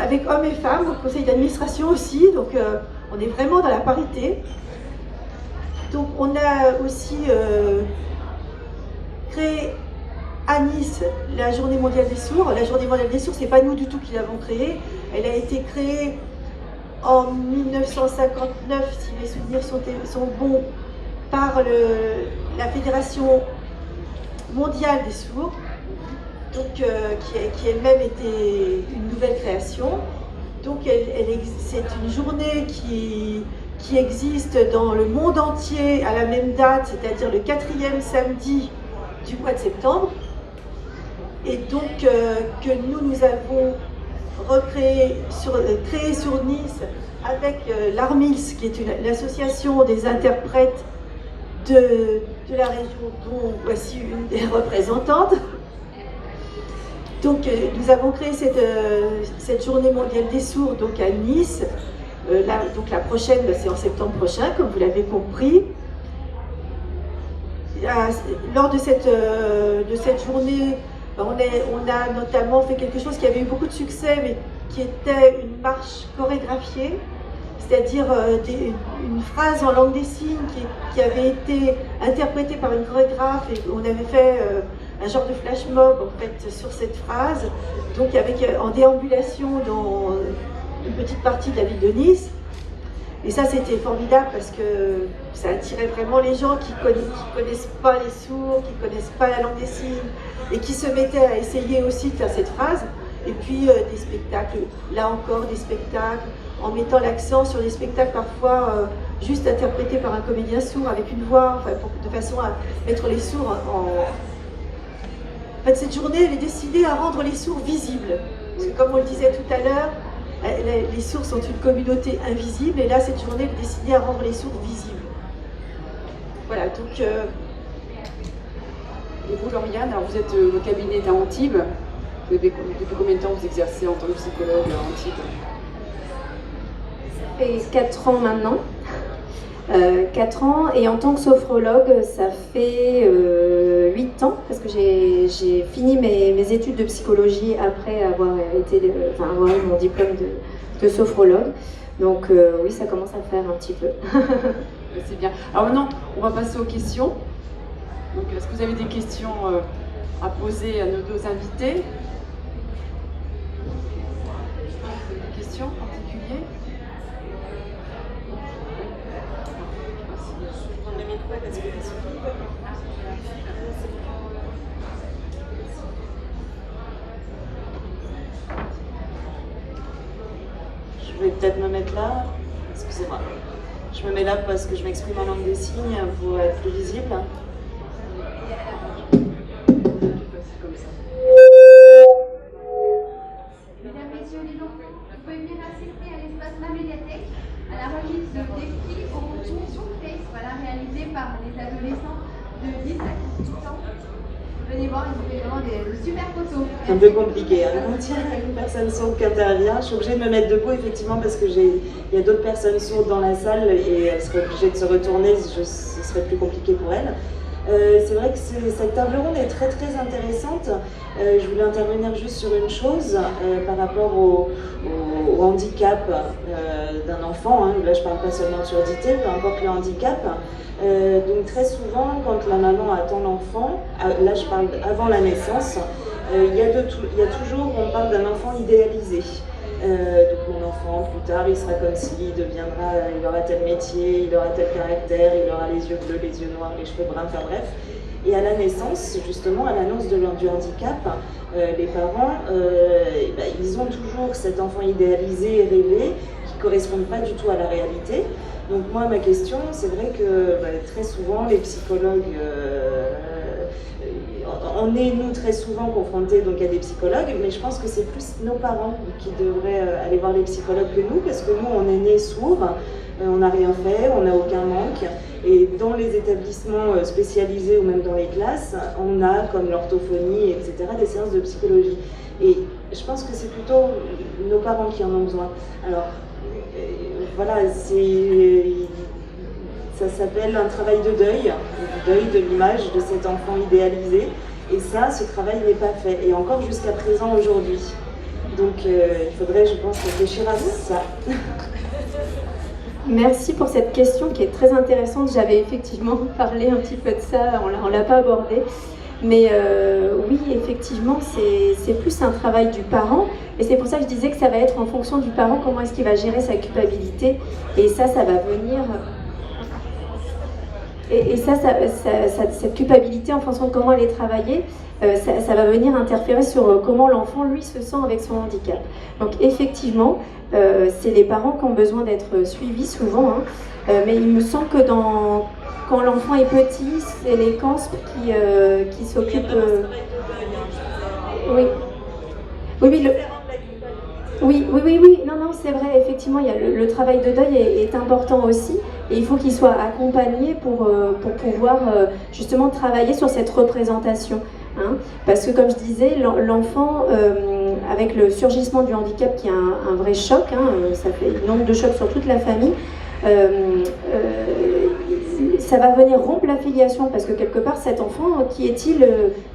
avec hommes et femmes au conseil d'administration aussi, donc on est vraiment dans la parité. Donc on a aussi créé à Nice la Journée mondiale des sourds. La Journée mondiale des sourds, c'est pas nous du tout qui l'avons créée, elle a été créée en 1959, si mes souvenirs sont bons, par la Fédération mondiale des sourds, donc, qui elle-même était une nouvelle création. Donc c'est une journée qui existe dans le monde entier à la même date, c'est-à-dire le 4e samedi du mois de septembre. Et donc que nous avons créé sur Nice avec l'ARMILS, qui est l'association des interprètes de la région, dont voici une des représentantes. Donc nous avons créé cette journée mondiale des sourds donc à Nice, Donc la prochaine, c'est en septembre prochain, comme vous l'avez compris. Lors de cette journée, on a notamment fait quelque chose qui avait eu beaucoup de succès, mais qui était une marche chorégraphiée, c'est-à-dire une phrase en langue des signes qui avait été interprétée par une chorégraphe, et on avait fait un genre de flash mob en fait sur cette phrase, donc en déambulation dans une petite partie de la ville de Nice. Et ça, c'était formidable parce que ça attirait vraiment les gens qui connaissent pas les sourds, qui connaissent pas la langue des signes, et qui se mettaient à essayer aussi de faire cette phrase. Et puis des spectacles, là encore des spectacles, en mettant l'accent sur des spectacles parfois juste interprétés par un comédien sourd avec une voix, enfin, de façon à mettre les sourds en fait, cette journée, elle est destinée à rendre les sourds visibles. Parce que comme on le disait tout à l'heure, les sourds sont une communauté invisible, et là, cette journée est destinée à rendre les sourds visibles. Voilà, donc... Et vous, Lauriane, alors vous êtes, votre cabinet est à Antibes. Depuis combien de temps vous exercez en tant que psychologue à Antibes? Ça fait 4 ans maintenant. 4 ans, et en tant que sophrologue, ça fait 8 ans, parce que j'ai fini mes études de psychologie après avoir avoir eu mon diplôme de sophrologue. Donc oui, ça commence à faire un petit peu. C'est bien. Alors maintenant, on va passer aux questions. Donc, est-ce que vous avez des questions à poser à nos deux invités? Des questions en particulier? Le micro parce que je vais peut-être me mettre là. Excusez-moi. Je me mets là parce que je m'exprime en langue des signes pour être plus visible. Mesdames, Messieurs les enfants, vous pouvez venir assister à l'espace La Médiathèque à la remise de défis au retour sur Face, réalisé par les adolescents de 10 à 18 ans. Venez voir, ils ont fait vraiment des super photos. C'est un peu compliqué. Quand il y a une personne sourde qui intervient, je suis obligée de me mettre debout effectivement parce que il y a d'autres personnes sourdes dans la salle et elles seraient obligées de se retourner, ce serait plus compliqué pour elles. C'est vrai que cette table ronde est très très intéressante. Je voulais intervenir juste sur une chose par rapport au handicap d'un enfant. Là, je ne parle pas seulement de surdité, peu importe le handicap. Donc très souvent, quand la maman attend l'enfant, là je parle avant la naissance, il y a toujours, on parle d'un enfant idéalisé. Donc mon enfant, plus tard, il sera comme ci, il aura tel métier, il aura tel caractère, il aura les yeux bleus, les yeux noirs, les cheveux bruns, enfin bref. Et à la naissance, justement, à l'annonce du handicap, les parents, ils ont toujours cet enfant idéalisé et rêvé qui ne correspond pas du tout à la réalité. Donc moi, ma question, c'est vrai que très souvent, les psychologues, on est, nous, très souvent confrontés donc, à des psychologues, mais je pense que c'est plus nos parents qui devraient aller voir les psychologues que nous, parce que nous, on est nés sourds, on n'a rien fait, on n'a aucun manque, et dans les établissements spécialisés ou même dans les classes, on a, comme l'orthophonie, etc., des séances de psychologie. Et je pense que c'est plutôt nos parents qui en ont besoin. Alors, voilà, ça s'appelle un travail de deuil de l'image de cet enfant idéalisé. Et ça, ce travail n'est pas fait, et encore jusqu'à présent aujourd'hui. Donc il faudrait, je pense, réfléchir à ça. Merci pour cette question qui est très intéressante. J'avais effectivement parlé un petit peu de ça, on ne l'a pas abordé. Mais oui, effectivement, c'est plus un travail du parent. Et c'est pour ça que je disais que ça va être en fonction du parent, comment est-ce qu'il va gérer sa culpabilité. Et ça va venir... Et cette culpabilité, en fonction de comment elle est travaillée, ça va venir interférer sur comment l'enfant, lui, se sent avec son handicap. Donc effectivement, c'est les parents qui ont besoin d'être suivis souvent, mais il me semble que quand l'enfant est petit, c'est les CANSP qui s'occupent... Oui, non, c'est vrai, effectivement, il y a le travail de deuil est important aussi, et il faut qu'il soit accompagné pour pouvoir justement travailler sur cette représentation. Parce que comme je disais, l'enfant avec le surgissement du handicap qui est un vrai choc, hein, ça fait une onde de choc sur toute la famille, ça va venir rompre la filiation parce que quelque part cet enfant, qui est-il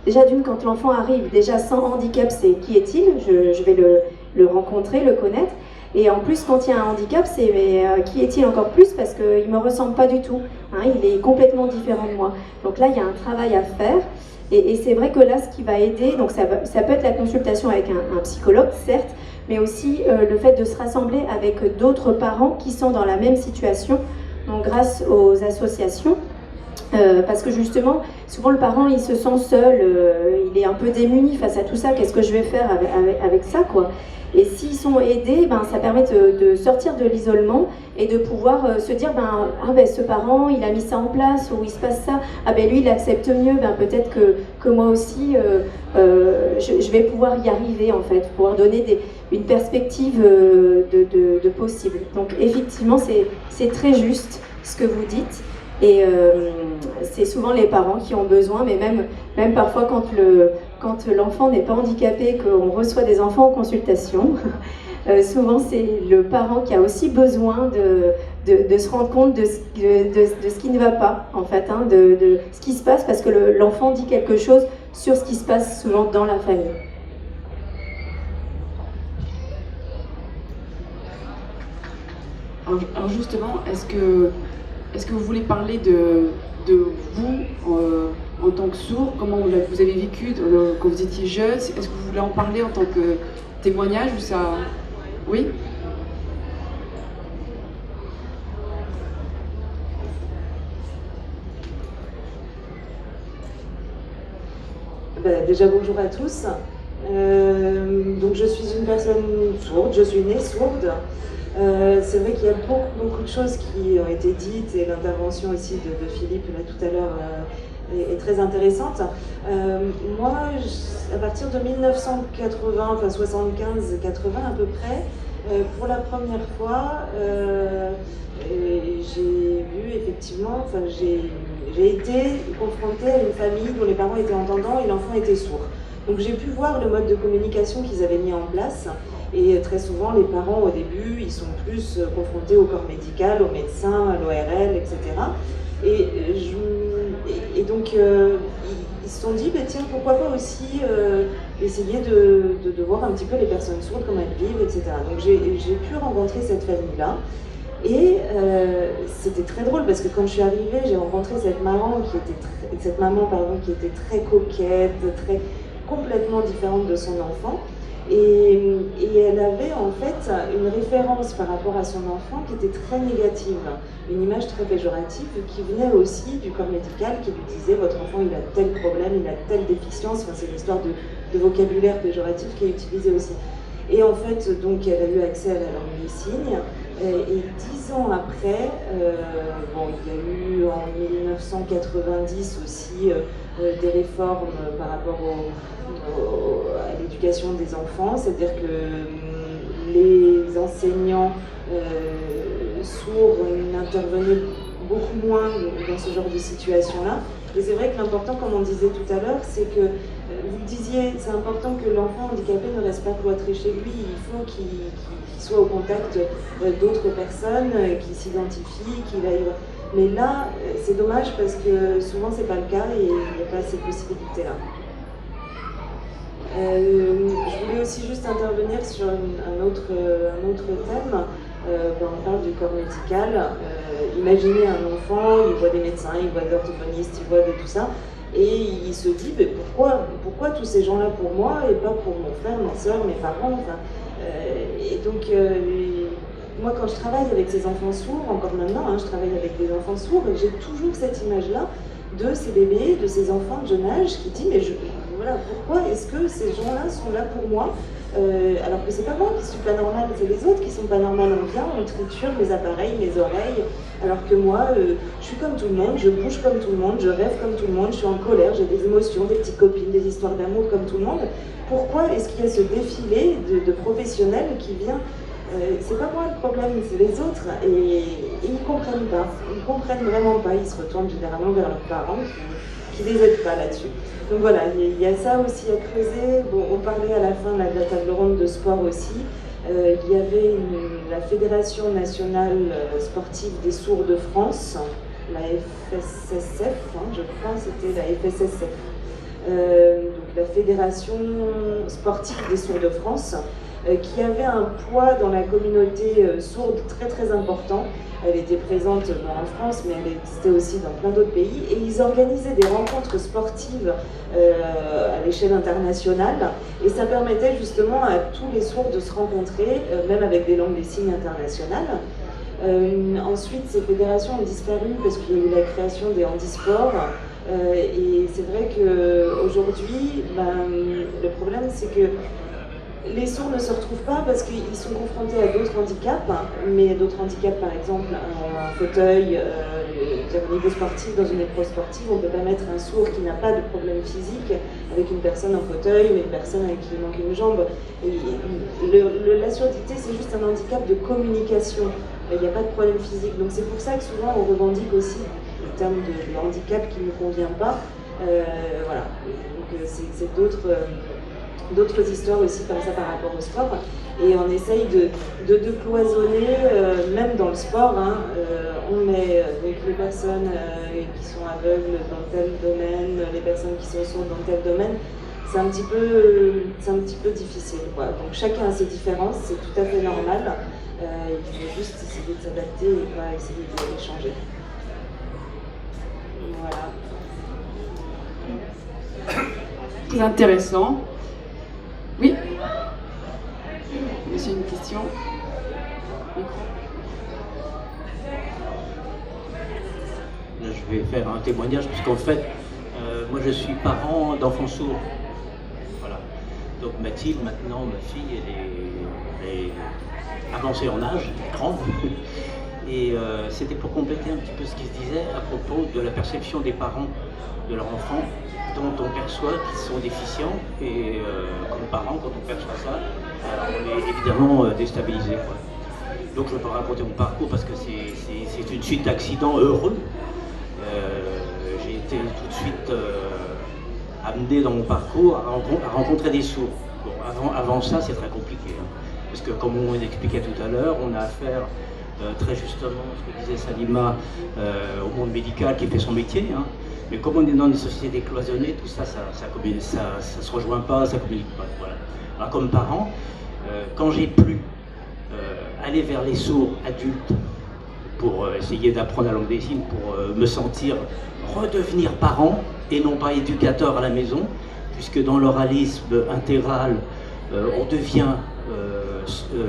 déjà d'une quand l'enfant arrive déjà sans handicap, c'est qui est-il, je vais le rencontrer, le connaître, et en plus quand il y a un handicap c'est qui est-il encore plus parce qu'il ne me ressemble pas du tout, hein, il est complètement différent de moi. Donc là il y a un travail à faire. Et c'est vrai que là, ce qui va aider, donc ça peut être la consultation avec un psychologue, certes, mais aussi le fait de se rassembler avec d'autres parents qui sont dans la même situation, donc grâce aux associations. Parce que justement, souvent le parent, il se sent seul, il est un peu démuni face à tout ça, qu'est-ce que je vais faire avec ça, quoi. Et s'ils sont aidés, ben, ça permet de sortir de l'isolement et de pouvoir se dire ce parent il a mis ça en place ou il se passe ça, lui il accepte mieux, peut-être que moi aussi je vais pouvoir y arriver en fait, pouvoir donner une perspective de possible. Donc effectivement c'est très juste ce que vous dites. Et c'est souvent les parents qui ont besoin, mais même parfois quand l'enfant n'est pas handicapé, qu'on reçoit des enfants en consultation, souvent c'est le parent qui a aussi besoin de se rendre compte de ce qui ne va pas, en fait, hein, de ce qui se passe, parce que l'enfant dit quelque chose sur ce qui se passe souvent dans la famille. Alors justement, est-ce que vous voulez parler de vous en tant que sourd, comment vous avez vécu quand vous étiez jeune? Est-ce que vous voulez en parler en tant que témoignage ou ça? Oui? Déjà bonjour à tous. Donc je suis une personne sourde, je suis née sourde. C'est vrai qu'il y a beaucoup de choses qui ont été dites et l'intervention aussi de Philippe là tout à l'heure est très intéressante. Moi, à partir de 1980, enfin 75-80 à peu près, pour la première fois, j'ai vu effectivement, j'ai été confrontée à une famille dont les parents étaient entendants et l'enfant était sourd. Donc j'ai pu voir le mode de communication qu'ils avaient mis en place. Et très souvent, les parents, au début, ils sont plus confrontés au corps médical, aux médecins, à l'ORL, etc. Et donc, ils se sont dit, tiens, pourquoi pas aussi essayer de voir un petit peu les personnes sourdes, comment elles vivent, etc. Donc, j'ai pu rencontrer cette famille-là. Et c'était très drôle parce que quand je suis arrivée, j'ai rencontré cette maman qui était très coquette, complètement différente de son enfant. Et elle avait en fait une référence par rapport à son enfant qui était très négative, une image très péjorative qui venait aussi du corps médical qui lui disait votre enfant il a tel problème, il a telle déficience, c'est une histoire de vocabulaire péjoratif qui est utilisé aussi. Et en fait, donc elle a eu accès à la langue des signes et 10 ans après, il y a eu en 1990 aussi des réformes par rapport à l'éducation des enfants, c'est-à-dire que les enseignants sourds n'intervenaient beaucoup moins dans ce genre de situation-là. Et c'est vrai que l'important, comme on disait tout à l'heure, c'est que vous disiez, c'est important que l'enfant handicapé ne reste pas cloîtré chez lui, il faut qu'il soit au contact d'autres personnes, qu'il s'identifie, qu'il aille... Mais là, c'est dommage parce que souvent c'est pas le cas et il n'y a pas cette possibilité-là. Je voulais aussi juste intervenir sur un autre thème. Quand on parle du corps médical, imaginez un enfant, il voit des médecins, il voit des orthophonistes, il voit de tout ça, et il se dit pourquoi tous ces gens-là pour moi et pas pour mon frère, ma soeur, mes parents, et donc moi quand je travaille avec ces enfants sourds, encore maintenant, je travaille avec des enfants sourds, et j'ai toujours cette image-là de ces bébés, de ces enfants de jeune âge qui disent voilà, pourquoi est-ce que ces gens-là sont là pour moi alors que c'est pas moi qui suis pas normale, c'est les autres qui sont pas normales. On vient, on triture mes appareils, mes oreilles, alors que moi, je suis comme tout le monde, je bouge comme tout le monde, je rêve comme tout le monde, je suis en colère, j'ai des émotions, des petites copines, des histoires d'amour comme tout le monde. Pourquoi est-ce qu'il y a ce défilé de professionnels qui vient c'est pas moi le problème, c'est les autres, et ils comprennent pas, ils comprennent vraiment pas, ils se retournent généralement vers leurs parents qui les aident pas là-dessus. Donc voilà, il y a ça aussi à creuser. Bon, on parlait à la fin là, de la table ronde de sport aussi. Il y avait la Fédération nationale sportive des sourds de France, la FSSF, je crois, c'était la FSSF. Donc la Fédération sportive des sourds de France, qui avait un poids dans la communauté sourde très très important. Elle était présente en France, mais elle existait aussi dans plein d'autres pays. Et ils organisaient des rencontres sportives à l'échelle internationale. Et ça permettait justement à tous les sourds de se rencontrer, même avec des langues des signes internationales. Ensuite, ces fédérations ont disparu parce qu'il y a eu la création des handisports. Et c'est vrai qu'aujourd'hui, le problème, c'est que les sourds ne se retrouvent pas parce qu'ils sont confrontés à d'autres handicaps, mais d'autres handicaps, par exemple, un fauteuil, au niveau sportif, dans une épreuve sportive, on ne peut pas mettre un sourd qui n'a pas de problème physique avec une personne en fauteuil ou une personne avec qui il manque une jambe. La surdité, c'est juste un handicap de communication. Il n'y a pas de problème physique. Donc c'est pour ça que souvent on revendique aussi le terme de handicap qui ne convient pas. Voilà. Donc c'est d'autres histoires aussi comme ça par rapport au sport, et on essaye de cloisonner, même dans le sport, on met donc les personnes qui sont aveugles dans tel domaine, les personnes qui sont sourdes dans tel domaine, c'est un petit peu difficile, quoi. Donc chacun a ses différences, c'est tout à fait normal, il faut juste essayer de s'adapter et pas essayer de les changer. Voilà. Très intéressant. Oui. Monsieur, une question. Je vais faire un témoignage, puisqu'en fait, moi je suis parent d'enfants sourds. Voilà. Donc Mathilde, maintenant, ma fille, elle est avancée en âge, grande. Et c'était pour compléter un petit peu ce qui se disait à propos de la perception des parents de leur enfant, dont on perçoit qu'ils sont déficients, et comme parents, quand on perçoit ça, on est évidemment déstabilisé, quoi. Donc je ne vais pas raconter mon parcours parce que c'est une suite d'accidents heureux. J'ai été tout de suite amené dans mon parcours à rencontrer des sourds. Bon, avant ça, c'est très compliqué, parce que comme on expliquait tout à l'heure, on a affaire très justement, ce que disait Salima, au monde médical qui fait son métier. Mais comme on est dans des sociétés cloisonnées, tout ça, ça se rejoint pas, ça communique pas. Voilà. Alors comme parent, quand j'ai pu aller vers les sourds adultes pour essayer d'apprendre la langue des signes, pour me sentir redevenir parent et non pas éducateur à la maison, puisque dans l'oralisme intégral, on devient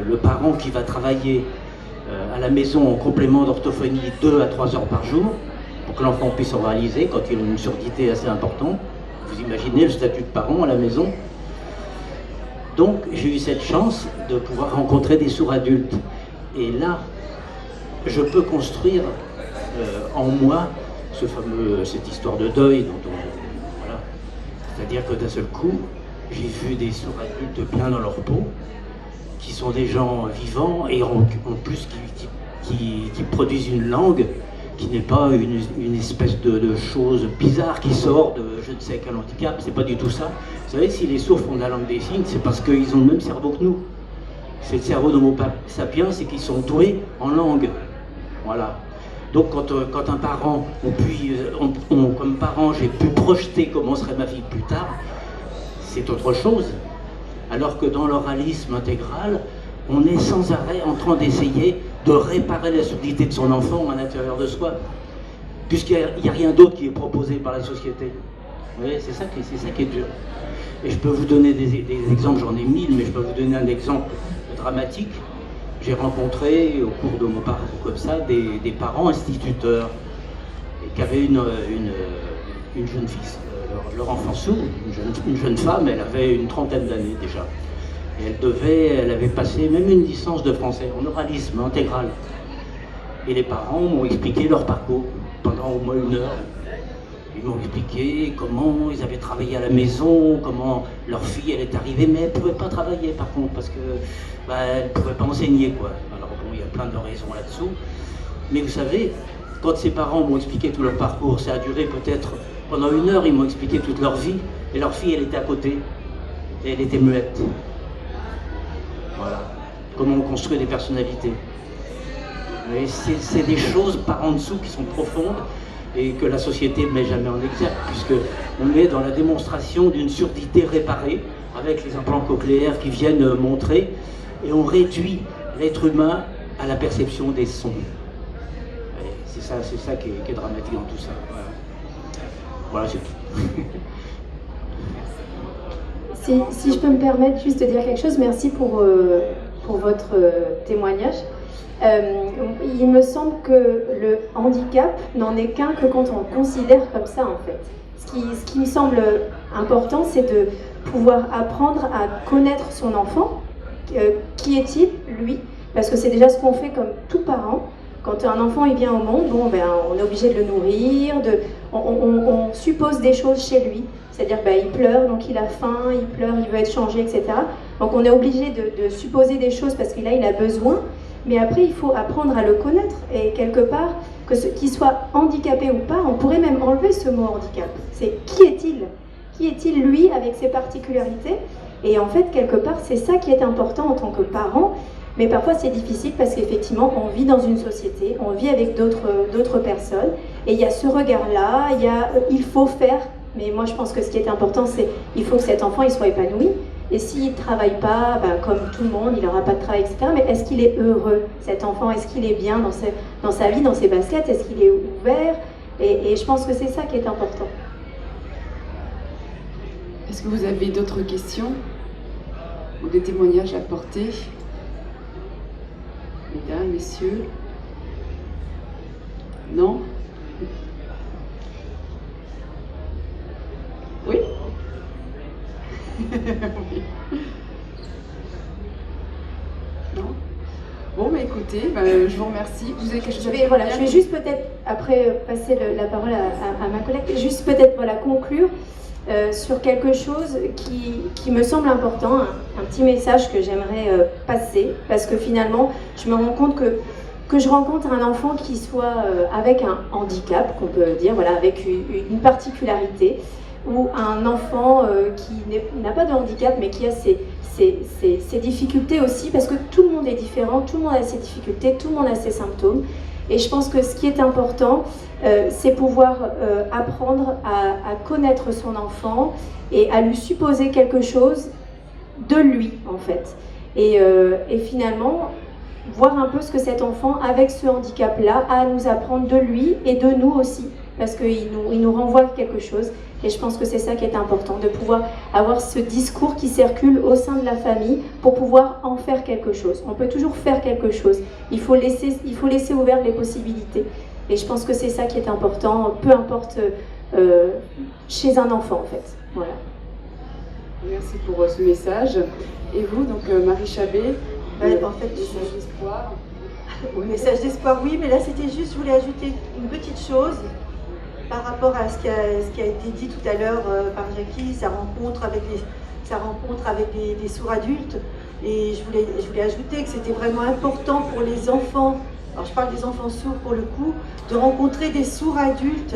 le parent qui va travailler à la maison en complément d'orthophonie 2 à 3 heures par jour, pour que l'enfant puisse oraliser quand il a une surdité assez importante. Vous imaginez le statut de parent à la maison. Donc j'ai eu cette chance de pouvoir rencontrer des sourds adultes. Et là, je peux construire en moi cette histoire de deuil dont voilà. C'est-à-dire que d'un seul coup, j'ai vu des sourds adultes bien dans leur peau, qui sont des gens vivants et en plus qui produisent une langue qui n'est pas une espèce de chose bizarre qui sort de je ne sais quel handicap, c'est pas du tout ça. Vous savez, si les sourds font de la langue des signes, c'est parce qu'ils ont le même cerveau que nous. C'est le cerveau d'Homo sapiens, c'est qu'ils sont doués en langue. Voilà. Donc quand un parent, comme parent, j'ai pu projeter comment serait ma fille plus tard, c'est autre chose. Alors que dans l'oralisme intégral, on est sans arrêt en train d'essayer de réparer la surdité de son enfant à l'intérieur de soi, puisqu'il n'y a rien d'autre qui est proposé par la société. Vous voyez, c'est ça qui est dur. Et je peux vous donner des exemples, j'en ai 1000, mais je peux vous donner un exemple dramatique. J'ai rencontré au cours de mon parcours comme ça des parents instituteurs qui avaient une jeune fille, leur enfant sourd, une jeune femme, elle avait une trentaine d'années déjà. Et elle avait passé même une licence de français en oralisme intégral. Et les parents m'ont expliqué leur parcours pendant au moins 1 heure. Ils m'ont expliqué comment ils avaient travaillé à la maison, comment leur fille elle est arrivée, mais elle ne pouvait pas travailler par contre parce que elle ne pouvait pas enseigner, quoi. Alors bon, il y a plein de raisons là-dessous. Mais vous savez, quand ses parents m'ont expliqué tout leur parcours, ça a duré peut-être Pendant 1 heure, ils m'ont expliqué toute leur vie, et leur fille, elle était à côté, et elle était muette. Voilà. Comment on construit des personnalités. Mais c'est des choses par en dessous qui sont profondes, et que la société ne met jamais en exergue, puisqu'on est dans la démonstration d'une surdité réparée, avec les implants cochléaires qui viennent montrer, et on réduit l'être humain à la perception des sons. C'est ça qui est dramatique dans tout ça. Voilà, c'est tout. Si je peux me permettre juste de dire quelque chose, merci pour votre témoignage. Il me semble que le handicap n'en est qu'un que quand on le considère comme ça, en fait. Ce qui me semble important, c'est de pouvoir apprendre à connaître son enfant. Qui est-il, lui? Parce que c'est déjà ce qu'on fait comme tout parent. Quand un enfant il vient au monde, bon, ben, on est obligé de le nourrir, on suppose des choses chez lui. C'est-à-dire il pleure, donc il a faim, il pleure, il veut être changé, etc. Donc on est obligé de supposer des choses parce qu'il a besoin. Mais après, il faut apprendre à le connaître. Et quelque part, qu'il soit handicapé ou pas, on pourrait même enlever ce mot handicap. C'est qui est-il? Qui est-il, lui, avec ses particularités? Et en fait, quelque part, c'est ça qui est important en tant que parent. Mais parfois, c'est difficile parce qu'effectivement, on vit dans une société, on vit avec d'autres personnes. Et il y a ce regard-là, il faut faire. Mais moi, je pense que ce qui est important, c'est il faut que cet enfant il soit épanoui. Et s'il ne travaille pas, comme tout le monde, il n'aura pas de travail, etc. Mais est-ce qu'il est heureux, cet enfant? Est-ce qu'il est bien dans sa vie, dans ses baskets? Est-ce qu'il est ouvert? Et je pense que c'est ça qui est important. Est-ce que vous avez d'autres questions ou des témoignages à apporter? Mesdames, messieurs? Non? Oui? Oui. Non? Bon, écoutez, je vous remercie. Vous avez quelque chose à dire? Je vais juste peut-être, après passer la parole à ma collègue, juste peut-être conclure sur quelque chose qui me semble important, un petit message que j'aimerais passer, parce que finalement, je me rends compte que je rencontre un enfant qui soit avec un handicap, qu'on peut dire, avec une particularité, ou un enfant qui n'a pas de handicap, mais qui a ses difficultés aussi, parce que tout le monde est différent, tout le monde a ses difficultés, tout le monde a ses symptômes. Et je pense que ce qui est important, c'est pouvoir apprendre à connaître son enfant et à lui supposer quelque chose de lui, en fait. Et finalement, voir un peu ce que cet enfant, avec ce handicap-là, a à nous apprendre de lui et de nous aussi, parce qu'il nous renvoie quelque chose. Et je pense que c'est ça qui est important, de pouvoir avoir ce discours qui circule au sein de la famille pour pouvoir en faire quelque chose. On peut toujours faire quelque chose. Il faut laisser ouvert les possibilités. Et je pense que c'est ça qui est important, peu importe chez un enfant en fait. Voilà. Merci pour ce message. Et vous, donc Marie Chabet, en fait, message d'espoir. Message d'espoir, oui, mais là c'était juste, je voulais ajouter une petite chose par rapport à ce qui a été dit tout à l'heure par Jackie, sa rencontre avec des sourds adultes. Et je voulais ajouter que c'était vraiment important pour les enfants, alors je parle des enfants sourds pour le coup, de rencontrer des sourds adultes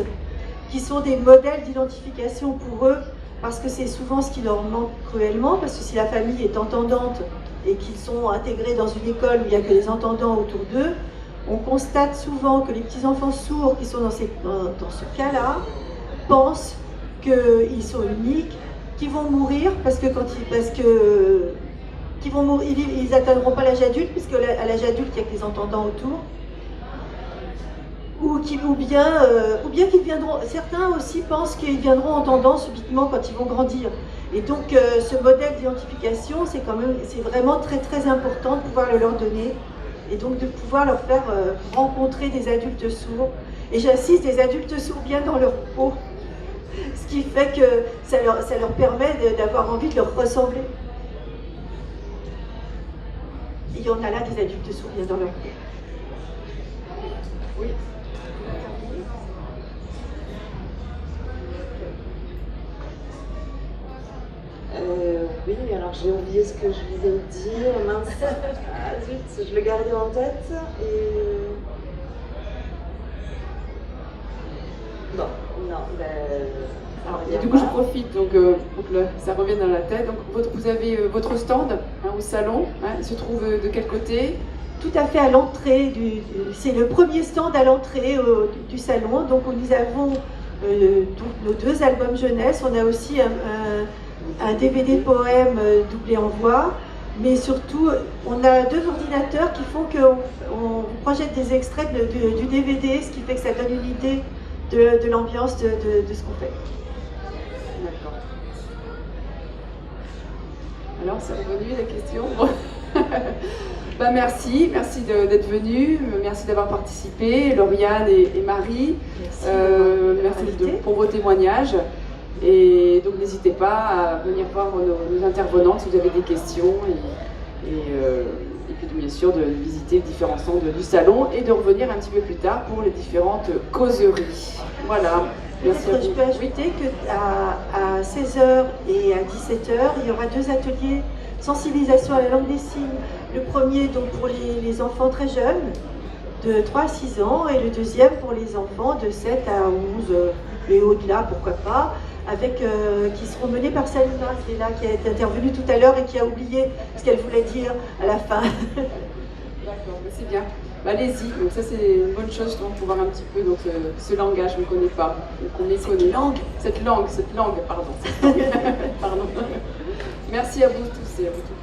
qui sont des modèles d'identification pour eux, parce que c'est souvent ce qui leur manque cruellement, parce que si la famille est entendante et qu'ils sont intégrés dans une école où il n'y a que des entendants autour d'eux, on constate souvent que les petits-enfants sourds qui sont dans ce cas-là pensent qu'ils sont uniques, qu'ils vont mourir ils n'atteindront pas l'âge adulte, puisque à l'âge adulte, il n'y a que des entendants autour. Ou bien qu'ils viendront, certains aussi pensent qu'ils viendront entendants subitement quand ils vont grandir. Et donc ce modèle d'identification, c'est vraiment très très important de pouvoir le leur donner. Et donc de pouvoir leur faire rencontrer des adultes sourds. Et j'insiste, des adultes sourds bien dans leur peau. Ce qui fait que ça leur permet d'avoir envie de leur ressembler. Et il y en a là des adultes sourds bien dans leur peau. Oui. Oui, alors j'ai oublié ce que je voulais dire, mince, zut, je le gardais en tête et... Bon, Non, Et du coup, je profite donc, pour que ça revienne dans la tête. Donc, vous avez votre stand hein, au salon. Hein, il se trouve de quel côté? Tout à fait à l'entrée, c'est le premier stand à l'entrée du salon. Donc nous avons nos 2 albums jeunesse, on a aussi un DVD poème doublé en voix, mais surtout on a 2 ordinateurs qui font qu'on projette des extraits du DVD, ce qui fait que ça donne une idée de l'ambiance de ce qu'on fait. D'accord. Alors, c'est revenu la question. Bah, merci d'être venu, merci d'avoir participé, Lauriane et Marie. Merci pour vos témoignages. Et donc n'hésitez pas à venir voir nos intervenantes si vous avez des questions. Et puis bien sûr de visiter les différents stands du salon et de revenir un petit peu plus tard pour les différentes causeries. Voilà. Merci à vous. Je peux ajouter qu'à 16h et à 17h, il y aura 2 ateliers sensibilisation à la langue des signes. Le premier donc pour les enfants très jeunes, de 3 à 6 ans, et le deuxième pour les enfants de 7 à 11 et au-delà, pourquoi pas, qui seront menés par Salima, qui est là, qui est intervenue tout à l'heure et qui a oublié ce qu'elle voulait dire à la fin. D'accord, c'est bien. Bah, allez-y, donc ça c'est une bonne chose pour voir un petit peu donc, ce langage, je ne connais pas. Cette langue, pardon. Pardon. Merci à vous tous et à vous tous.